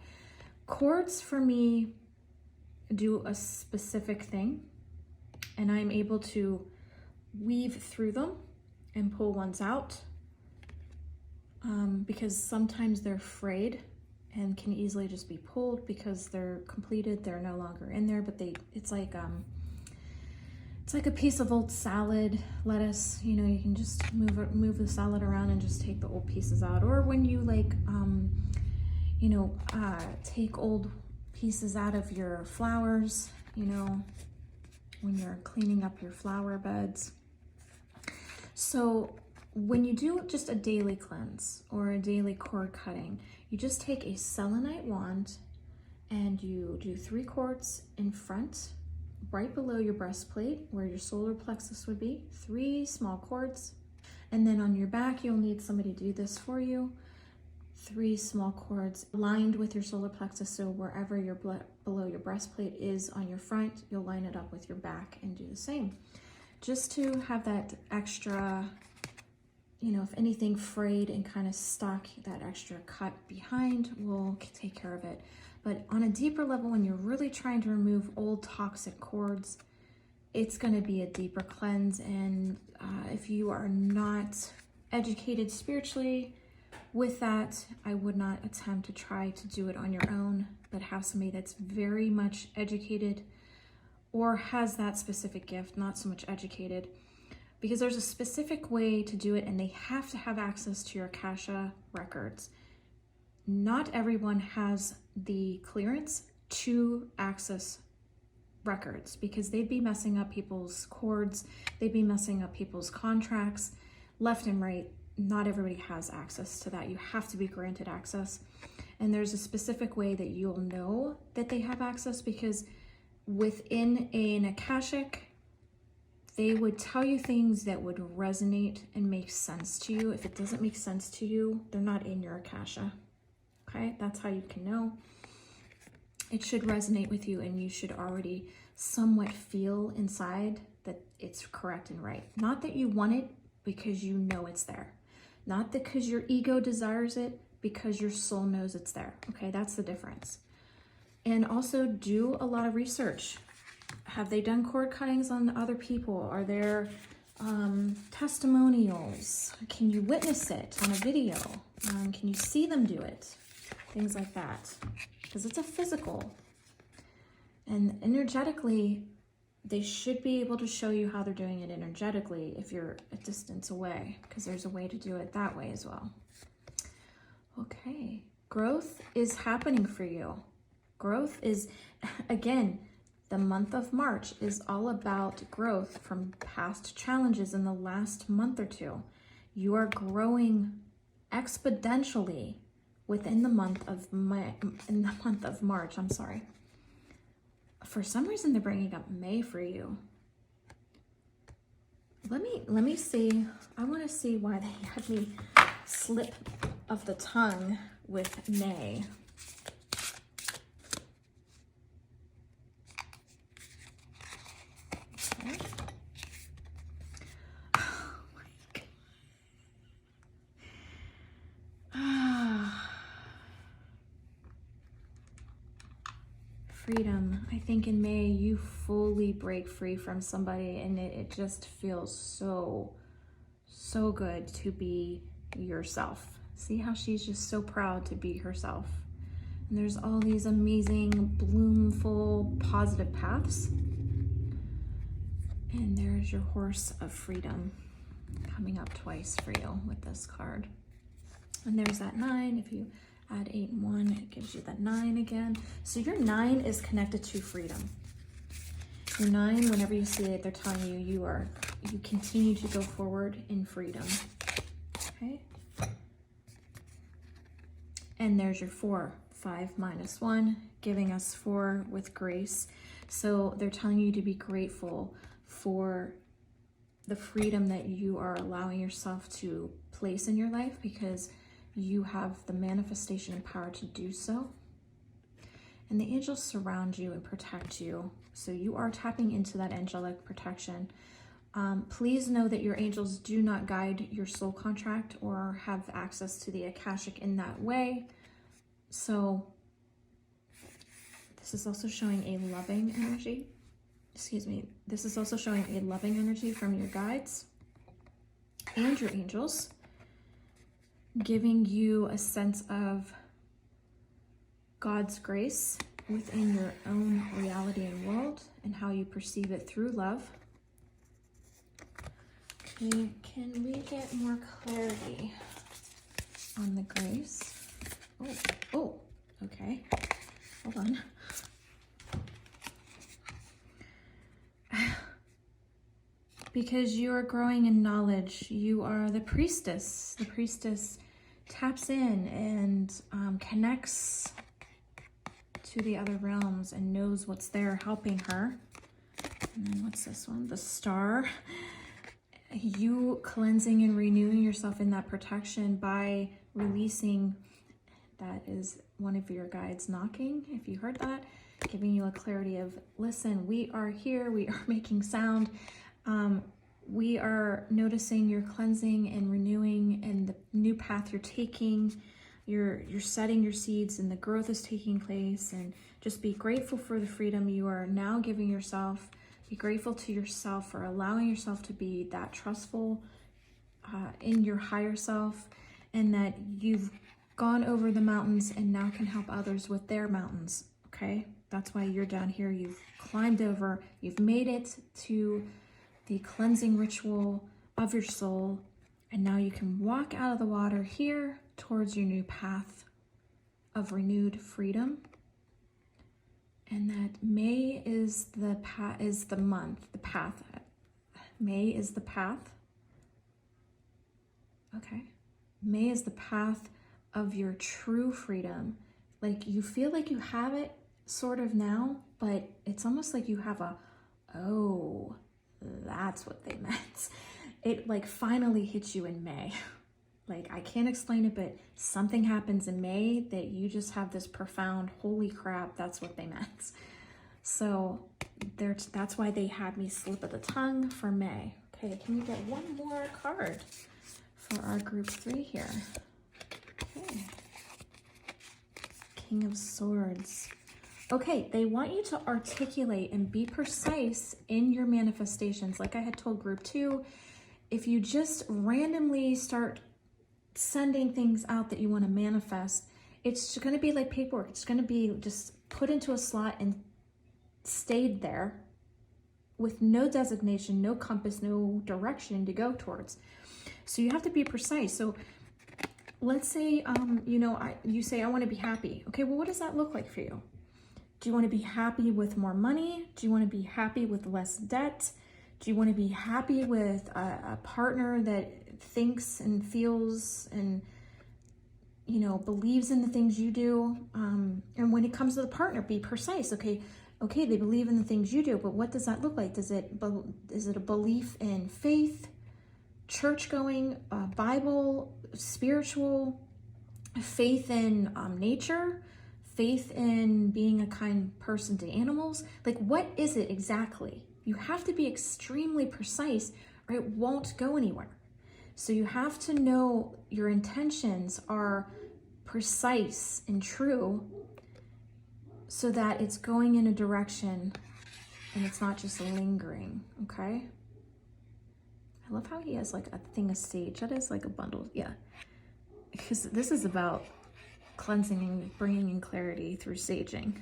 Cords for me do a specific thing, and I'm able to weave through them and pull ones out because sometimes they're frayed and can easily just be pulled because they're completed, they're no longer in there, but it's like a piece of old salad, lettuce, you know, you can just move the salad around and just take the old pieces out. Or when you take old pieces out of your flowers, you know, when you're cleaning up your flower beds. So when you do just a daily cleanse or a daily cord cutting, you just take a selenite wand and you do 3 cords in front, right below your breastplate where your solar plexus would be, 3 small cords. And then on your back, you'll need somebody to do this for you. 3 small cords lined with your solar plexus, so wherever your below your breastplate is on your front, you'll line it up with your back and do the same. Just to have that extra, you know, if anything frayed and kind of stuck, that extra cut behind will take care of it. But on a deeper level, when you're really trying to remove old toxic cords, it's going to be a deeper cleanse. And if you are not educated spiritually with that, I would not attempt to try to do it on your own, but have somebody that's very much educated or has that specific gift, not so much educated, because there's a specific way to do it and they have to have access to your Akasha records. Not everyone has the clearance to access records because they'd be messing up people's cords, they'd be messing up people's contracts left and right. Not everybody has access to that. You have to be granted access. And there's a specific way that you'll know that they have access, because within an Akashic, they would tell you things that would resonate and make sense to you. If it doesn't make sense to you, they're not in your Akasha. Okay, that's how you can know. It should resonate with you and you should already somewhat feel inside that it's correct and right. Not that you want it because you know it's there. Not because your ego desires it, because your soul knows it's there. Okay, that's the difference. And also do a lot of research. Have they done cord cuttings on other people? Are there testimonials? Can you witness it on a video? Can you see them do it? Things like that. Because it's a physical. And energetically, they should be able to show you how they're doing it energetically if you're a distance away, because there's a way to do it that way as well. Okay, growth is happening for you. Growth is, again, the month of March is all about growth from past challenges in the last month or two. You are growing exponentially within the month of March. I'm sorry. For some reason, they're bringing up May for you. Let me see. I want to see why they had me slip of the tongue with May. Okay. Oh my God. freedom. I think in May you fully break free from somebody, and it just feels so good to be yourself. See how she's just so proud to be herself. And there's all these amazing, bloomful, positive paths. And there's your horse of freedom coming up twice for you with this card. And there's that 9. If you add 8 and 1, it gives you that 9 again. So your 9 is connected to freedom. Your 9, whenever you see it, they're telling you you continue to go forward in freedom. Okay. And there's your 4, 5 minus 1, giving us 4 with grace. So they're telling you to be grateful for the freedom that you are allowing yourself to place in your life, because you have the manifestation and power to do so. And the angels surround you and protect you. So you are tapping into that angelic protection. Please know that your angels do not guide your soul contract or have access to the Akashic in that way. So this is also showing a loving energy. Excuse me. This is also showing a loving energy from your guides and your angels, giving you a sense of God's grace within your own reality and world and how you perceive it through love. Okay, can we get more clarity on the grace? Oh, okay. Hold on. Because you are growing in knowledge, you are the priestess. The priestess taps in and connects to the other realms and knows what's there helping her. And then what's this one? The star. You cleansing and renewing yourself in that protection by releasing. That is one of your guides knocking, if you heard that, giving you a clarity of, listen, we are here, we are making sound. We are noticing your cleansing and renewing and the new path you're taking. You're setting your seeds and the growth is taking place, and just be grateful for the freedom you are now giving yourself. Be grateful to yourself for allowing yourself to be that trustful in your higher self, and that you've gone over the mountains and now can help others with their mountains, okay? That's why you're down here. You've climbed over, you've made it to the cleansing ritual of your soul, and now you can walk out of the water here towards your new path of renewed freedom. And that May is the month, the path. May is the path. Okay. May is the path of your true freedom. Like, you feel like you have it sort of now, but it's almost like you have a, oh, that's what they meant. It like finally hits you in May. Like, I can't explain it, but something happens in May that you just have this profound, holy crap, that's what they meant. So that's why they had me slip of the tongue for May. Okay, can you get one more card for our group 3 here? Okay. King of Swords. Okay, they want you to articulate and be precise in your manifestations. Like I had told group 2, if you just randomly start sending things out that you want to manifest, it's going to be like paperwork. It's going to be just put into a slot and stayed there with no designation, no compass, no direction to go towards. So you have to be precise. So let's say, you say, I want to be happy. Okay, well, what does that look like for you? Do you want to be happy with more money? Do you want to be happy with less debt? Do you want to be happy with a partner that thinks and feels and, believes in the things you do? And when it comes to the partner, be precise. Okay, they believe in the things you do, but what does that look like? Is it a belief in faith, church going, Bible, spiritual, faith in nature, faith in being a kind person to animals? Like, what is it exactly? You have to be extremely precise or it won't go anywhere. So you have to know your intentions are precise and true, so that it's going in a direction and it's not just lingering, okay? I love how he has like a thing of sage. That is like a bundle, yeah. Because this is about cleansing and bringing in clarity through saging.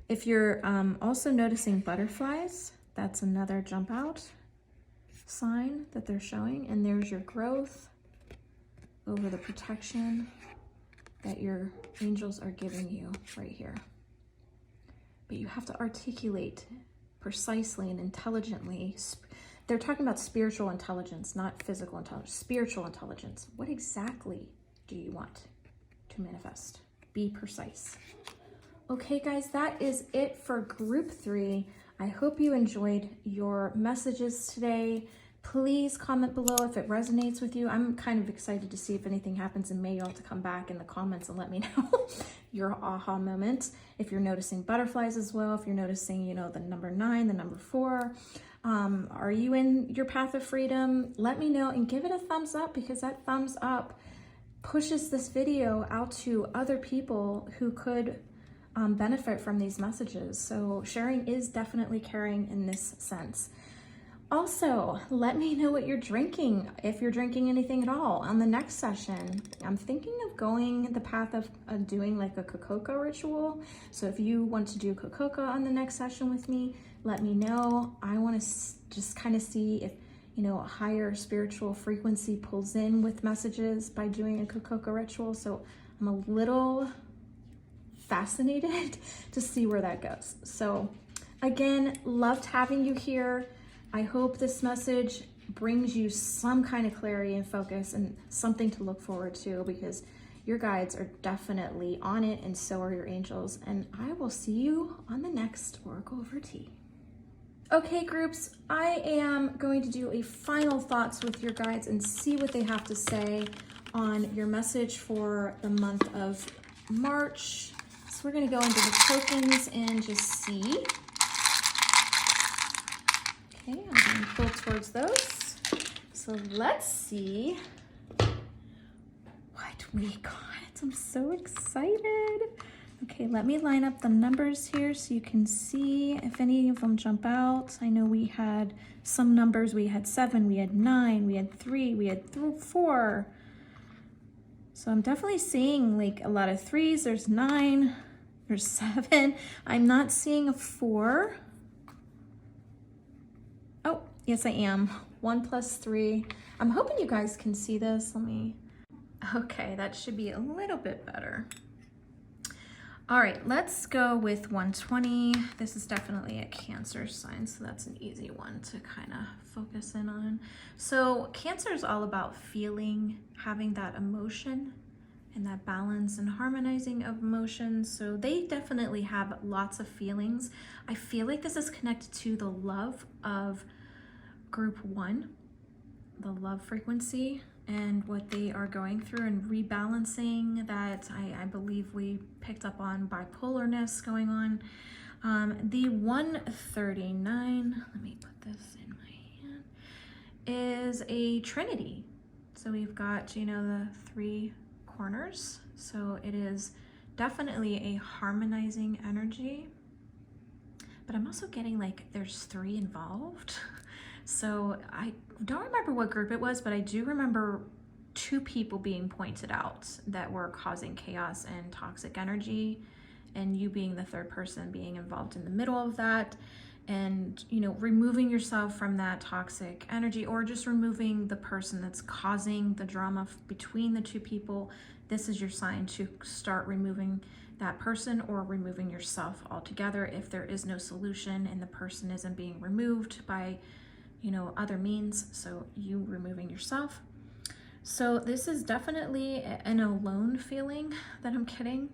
If you're also noticing butterflies, that's another jump out sign that they're showing. And there's your growth over the protection that your angels are giving you right here. But you have to articulate precisely and intelligently. They're talking about spiritual intelligence, not physical intelligence, spiritual intelligence. What exactly do you want to manifest? Be precise. Okay, guys, that is it for group 3. I hope you enjoyed your messages today. Please comment below if it resonates with you. I'm kind of excited to see if anything happens in May. You'll have to come back in the comments and let me know your aha moment. If you're noticing butterflies as well, if you're noticing, you know, the number 9, the number 4, are you in your path of freedom? Let me know and give it a thumbs up, because that thumbs up pushes this video out to other people who could benefit from these messages. So sharing is definitely caring in this sense. Also, let me know what you're drinking, if you're drinking anything at all. On the next session, I'm thinking of going the path of doing like a Kokoko ritual. So if you want to do Kokoko on the next session with me, let me know. I want to just kind of see if, you know, a higher spiritual frequency pulls in with messages by doing a Kokoko ritual. So I'm a little fascinated to see where that goes. So again, loved having you here. I hope this message brings you some kind of clarity and focus and something to look forward to, because your guides are definitely on it, and so are your angels. And I will see you on the next Oracle Over Tea. Okay, groups, I am going to do a final thoughts with your guides and see what they have to say on your message for the month of March. So we're going to go into the tokens and just see. Okay, I'm going to pull towards those. So let's see what we got. I'm so excited. Okay, let me line up the numbers here so you can see if any of them jump out. I know we had some numbers. We had 7, we had 9, we had 3, we had 4. So I'm definitely seeing like a lot of 3s. There's 9, there's 7. I'm not seeing a 4. Oh, yes, I am. 1 plus 3. I'm hoping you guys can see this. Okay, that should be a little bit better. All right, let's go with 120. This is definitely a Cancer sign, so that's an easy one to kind of focus in on. So Cancer is all about feeling, having that emotion and that balance and harmonizing of emotions. So they definitely have lots of feelings. I feel like this is connected to the love of group 1, the love frequency, and what they are going through and rebalancing that I believe we picked up on bipolarness going on. The 139, let me put this in my hand, is a trinity. So we've got, you know, the 3 corners. So it is definitely a harmonizing energy, but I'm also getting like there's 3 involved. So I don't remember what group it was, but I do remember 2 people being pointed out that were causing chaos and toxic energy, and you being the 3rd person being involved in the middle of that, and, you know, removing yourself from that toxic energy, or just removing the person that's causing the drama between the 2 people. This is your sign to start removing that person or removing yourself altogether if there is no solution and the person isn't being removed by, you know, other means. So you removing yourself. So this is definitely an alone feeling that I'm getting.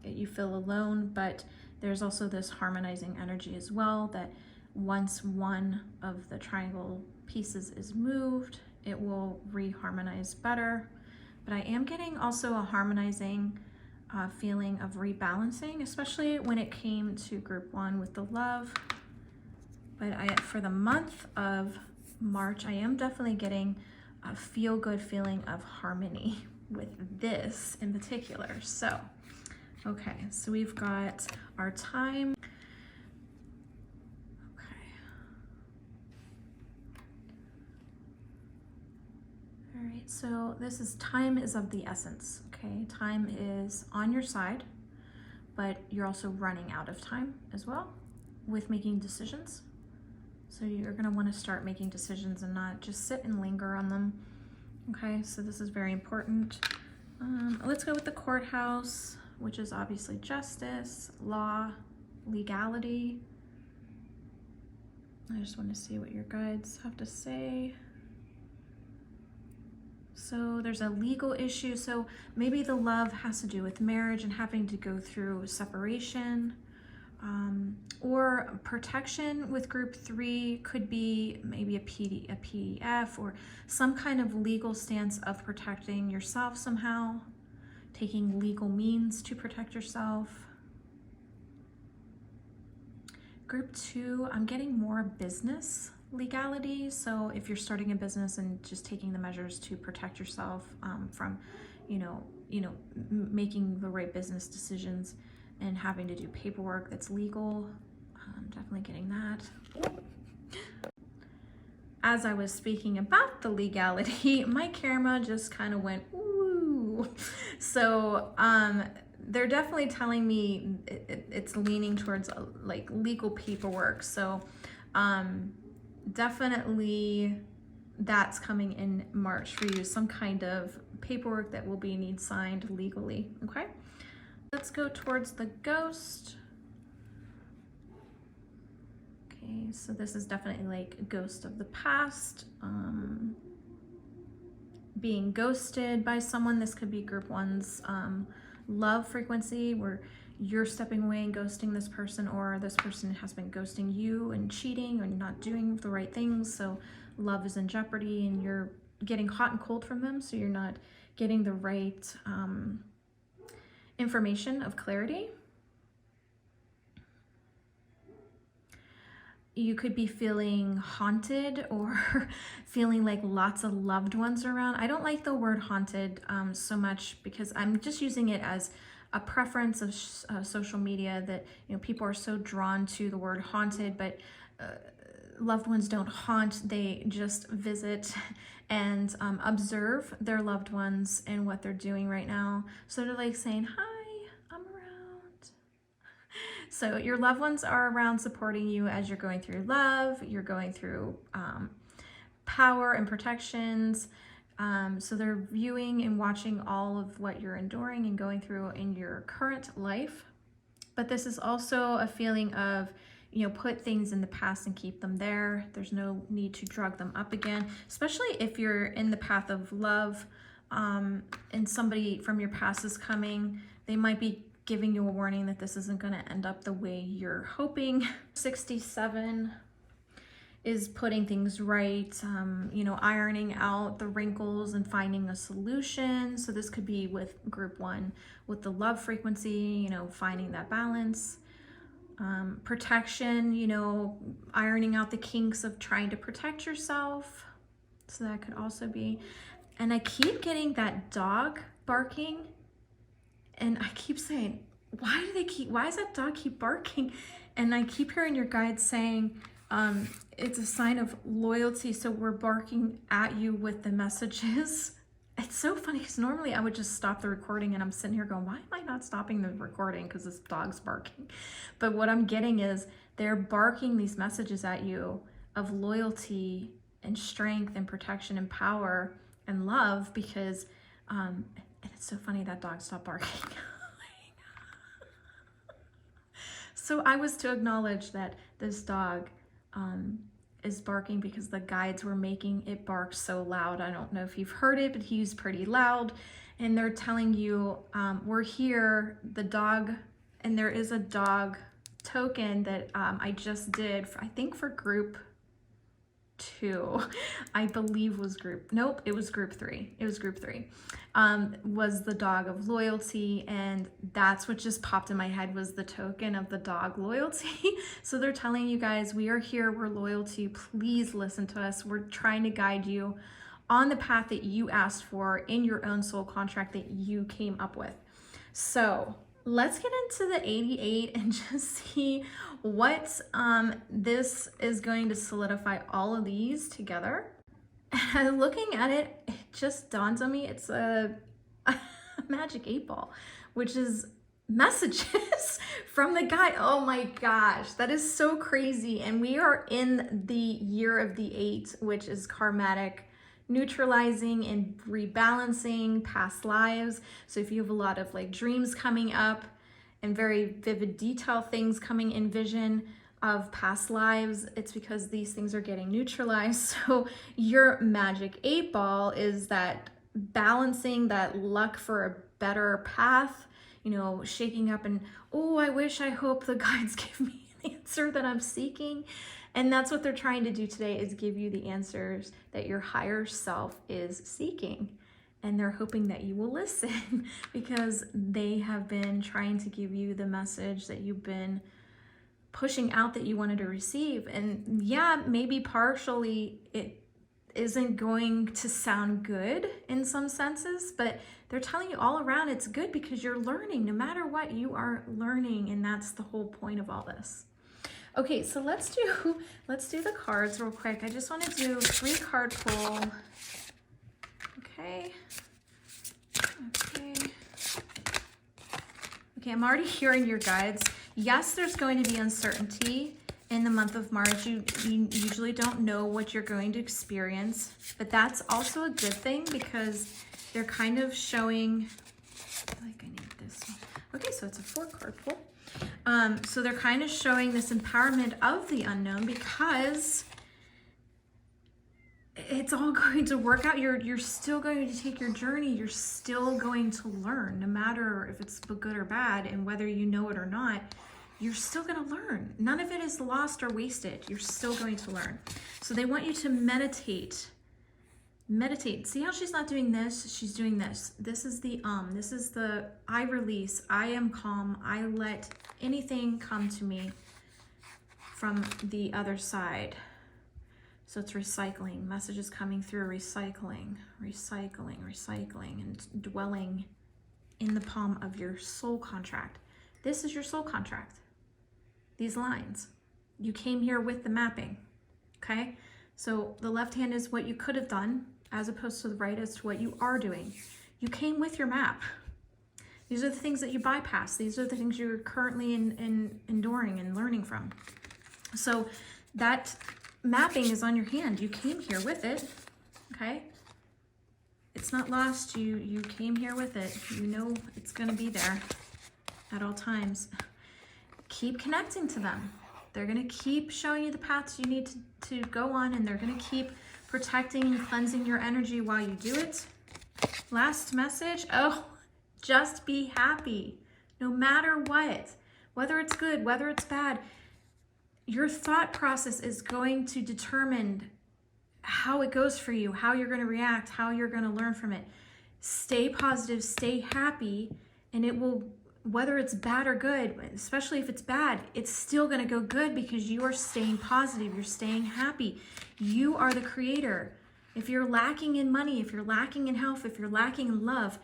You feel alone, but there's also this harmonizing energy as well, that once one of the triangle pieces is moved, it will reharmonize better. But I am getting also a harmonizing feeling of rebalancing, especially when it came to group 1 with the love. But for the month of March, I am definitely getting a feel-good feeling of harmony with this in particular. So Okay, so we've got our time. Okay. All right, so this is time is of the essence, okay? Time is on your side, but you're also running out of time as well with making decisions. So you're gonna wanna start making decisions and not just sit and linger on them. Okay, so this is very important. Let's go with the courthouse, which is obviously justice, law, legality. I just want to see what your guides have to say. So there's a legal issue. So maybe the love has to do with marriage and having to go through separation. Or protection with group 3 could be maybe a PDF or some kind of legal stance of protecting yourself somehow, taking legal means to protect yourself. Group 2, I'm getting more business legality. So if you're starting a business and just taking the measures to protect yourself from, making the right business decisions and having to do paperwork that's legal. I'm definitely getting that. As I was speaking about the legality, my camera just kind of went, ooh. So they're definitely telling me it's leaning towards like legal paperwork. So definitely that's coming in March for you, some kind of paperwork that will need signed legally, okay? Let's go towards the ghost. Okay, so this is definitely like a ghost of the past, being ghosted by someone. This could be group 1's love frequency, where you're stepping away and ghosting this person, or this person has been ghosting you and cheating or not doing the right things. So love is in jeopardy and you're getting hot and cold from them, so you're not getting the right information of clarity. You could be feeling haunted or feeling like lots of loved ones around. I don't like the word haunted so much, because I'm just using it as a preference of social media, that people are so drawn to the word haunted, but loved ones don't haunt, they just visit and observe their loved ones and what they're doing right now. So they're like saying, hi, I'm around. So your loved ones are around supporting you as you're going through love, you're going through power and protections. So they're viewing and watching all of what you're enduring and going through in your current life. But this is also a feeling of, put things in the past and keep them there. There's no need to drug them up again, especially if you're in the path of love and somebody from your past is coming. They might be giving you a warning that this isn't going to end up the way you're hoping. 67 is putting things right, ironing out the wrinkles and finding a solution. So this could be with group 1, with the love frequency, finding that balance. Protection, ironing out the kinks of trying to protect yourself. So that could also be. And I keep getting that dog barking. And I keep saying, why does that dog keep barking? And I keep hearing your guides saying, it's a sign of loyalty. So we're barking at you with the messages. It's so funny, because normally I would just stop the recording, and I'm sitting here going, why am I not stopping the recording? Because this dog's barking. But what I'm getting is they're barking these messages at you of loyalty and strength and protection and power and love, because and it's so funny that dog stopped barking. So I was to acknowledge that this dog is barking because the guides were making it bark so loud. I don't know if you've heard it, but he's pretty loud. And they're telling you, we're here, the dog, and there is a dog token that I just did, I think for group 2, I believe was it was group 3. It was group 3. Was the dog of loyalty, and that's what just popped in my head, was the token of the dog loyalty. So they're telling you guys, we are here, we're loyal to you, please listen to us. We're trying to guide you on the path that you asked for in your own soul contract that you came up with. So let's get into the 88 and just see what this is going to solidify all of these together. And looking at it, it just dawns on me it's a magic 8-ball, which is messages from the guy. Oh my gosh, that is so crazy. And we are in the year of the 8, which is karmatic, neutralizing and rebalancing past lives. So if you have a lot of like dreams coming up and very vivid detail things coming in vision of past lives, it's because these things are getting neutralized. So your magic 8-ball is that balancing, that luck for a better path, you know, shaking up and, oh, I hope the guides give me an answer that I'm seeking. And that's what they're trying to do today, is give you the answers that your higher self is seeking. And they're hoping that you will listen because they have been trying to give you the message that you've been pushing out that you wanted to receive. And yeah, maybe partially it isn't going to sound good in some senses, but they're telling you all around it's good because you're learning. No matter what, you are learning, and that's the whole point of all this. Okay, so let's do the cards real quick. I just want to do 3-card pull. Okay. Okay, I'm already hearing your guides. Yes, there's going to be uncertainty in the month of March. You usually don't know what you're going to experience, but that's also a good thing because they're kind of showing, I feel like I need this one. Okay, so it's a 4-card pull. So they're kind of showing this empowerment of the unknown because it's all going to work out. You're still going to take your journey. You're still going to learn, no matter if it's good or bad, and whether you know it or not, you're still going to learn. None of it is lost or wasted. You're still going to learn. So they want you to meditate. Meditate. See how she's not doing this? She's doing this. This is the this is the I release. I am calm. I let anything come to me from the other side. So it's recycling. Messages coming through, recycling, and dwelling in the palm of your soul contract. This is your soul contract. These lines. You came here with the mapping, okay? So the left hand is what you could have done, as opposed to the right as to what you are doing. You came with your map. These are the things that you bypass. These are the things you're currently enduring and learning from. So that mapping is on your hand. You came here with it, okay? It's not lost. You came here with it. You know it's going to be there at all times. Keep connecting to them. They're going to keep showing you the paths you need to go on, and they're going to keep protecting and cleansing your energy while you do it. Last message. Oh, just be happy. No matter what. Whether it's good, whether it's bad. Your thought process is going to determine how it goes for you, how you're going to react, how you're going to learn from it. Stay positive, stay happy, and it will, whether it's bad or good, especially if it's bad, it's still going to go good because you are staying positive, you're staying happy. You are the creator. If you're lacking in money, if you're lacking in health, if you're lacking in love,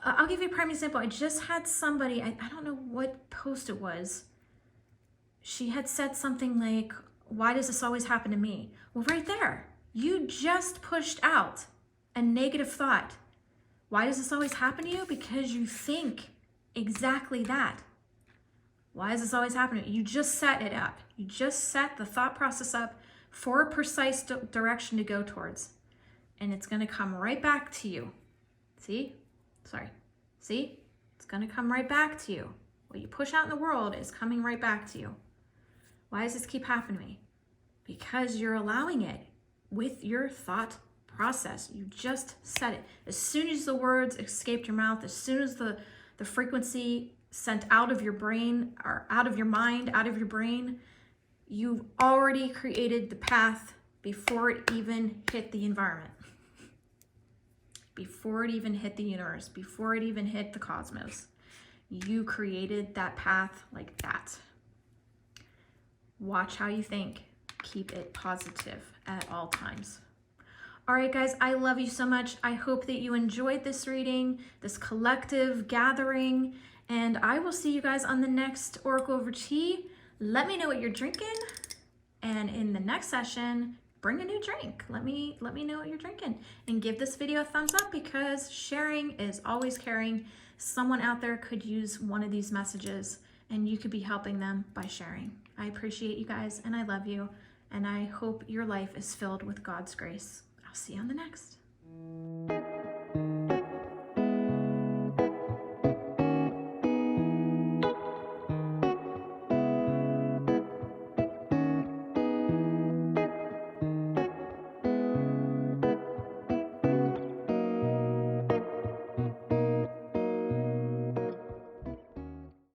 I'll give you a prime example. I just had somebody, I don't know what post it was. She had said something like, why does this always happen to me? Well, right there, you just pushed out a negative thought. Why does this always happen to you? Because you think exactly that. Why does this always happen to you? You just set it up. You just set the thought process up for a precise direction to go towards. And it's going to come right back to you. See? It's going to come right back to you. What you push out in the world is coming right back to you. Why does this keep happening to me? Because you're allowing it with your thought process. You just said it. As soon as the words escaped your mouth, as soon as the frequency sent out of your brain, or out of your mind, out of your brain, you've already created the path before it even hit the environment. Before it even hit the universe, before it even hit the cosmos. You created that path like that. Watch how you think. Keep it positive at all times. All right, guys, I love you so much. I hope that you enjoyed this reading, this collective gathering, And I will see you guys on the next Oracle Over Tea. Let me know what you're drinking. And in the next session, bring a new drink. Let me know what you're drinking. And give this video a thumbs up, because sharing is always caring. Someone out there could use one of these messages, and you could be helping them by sharing. I appreciate you guys, and I love you. And I hope your life is filled with God's grace. I'll see you on the next.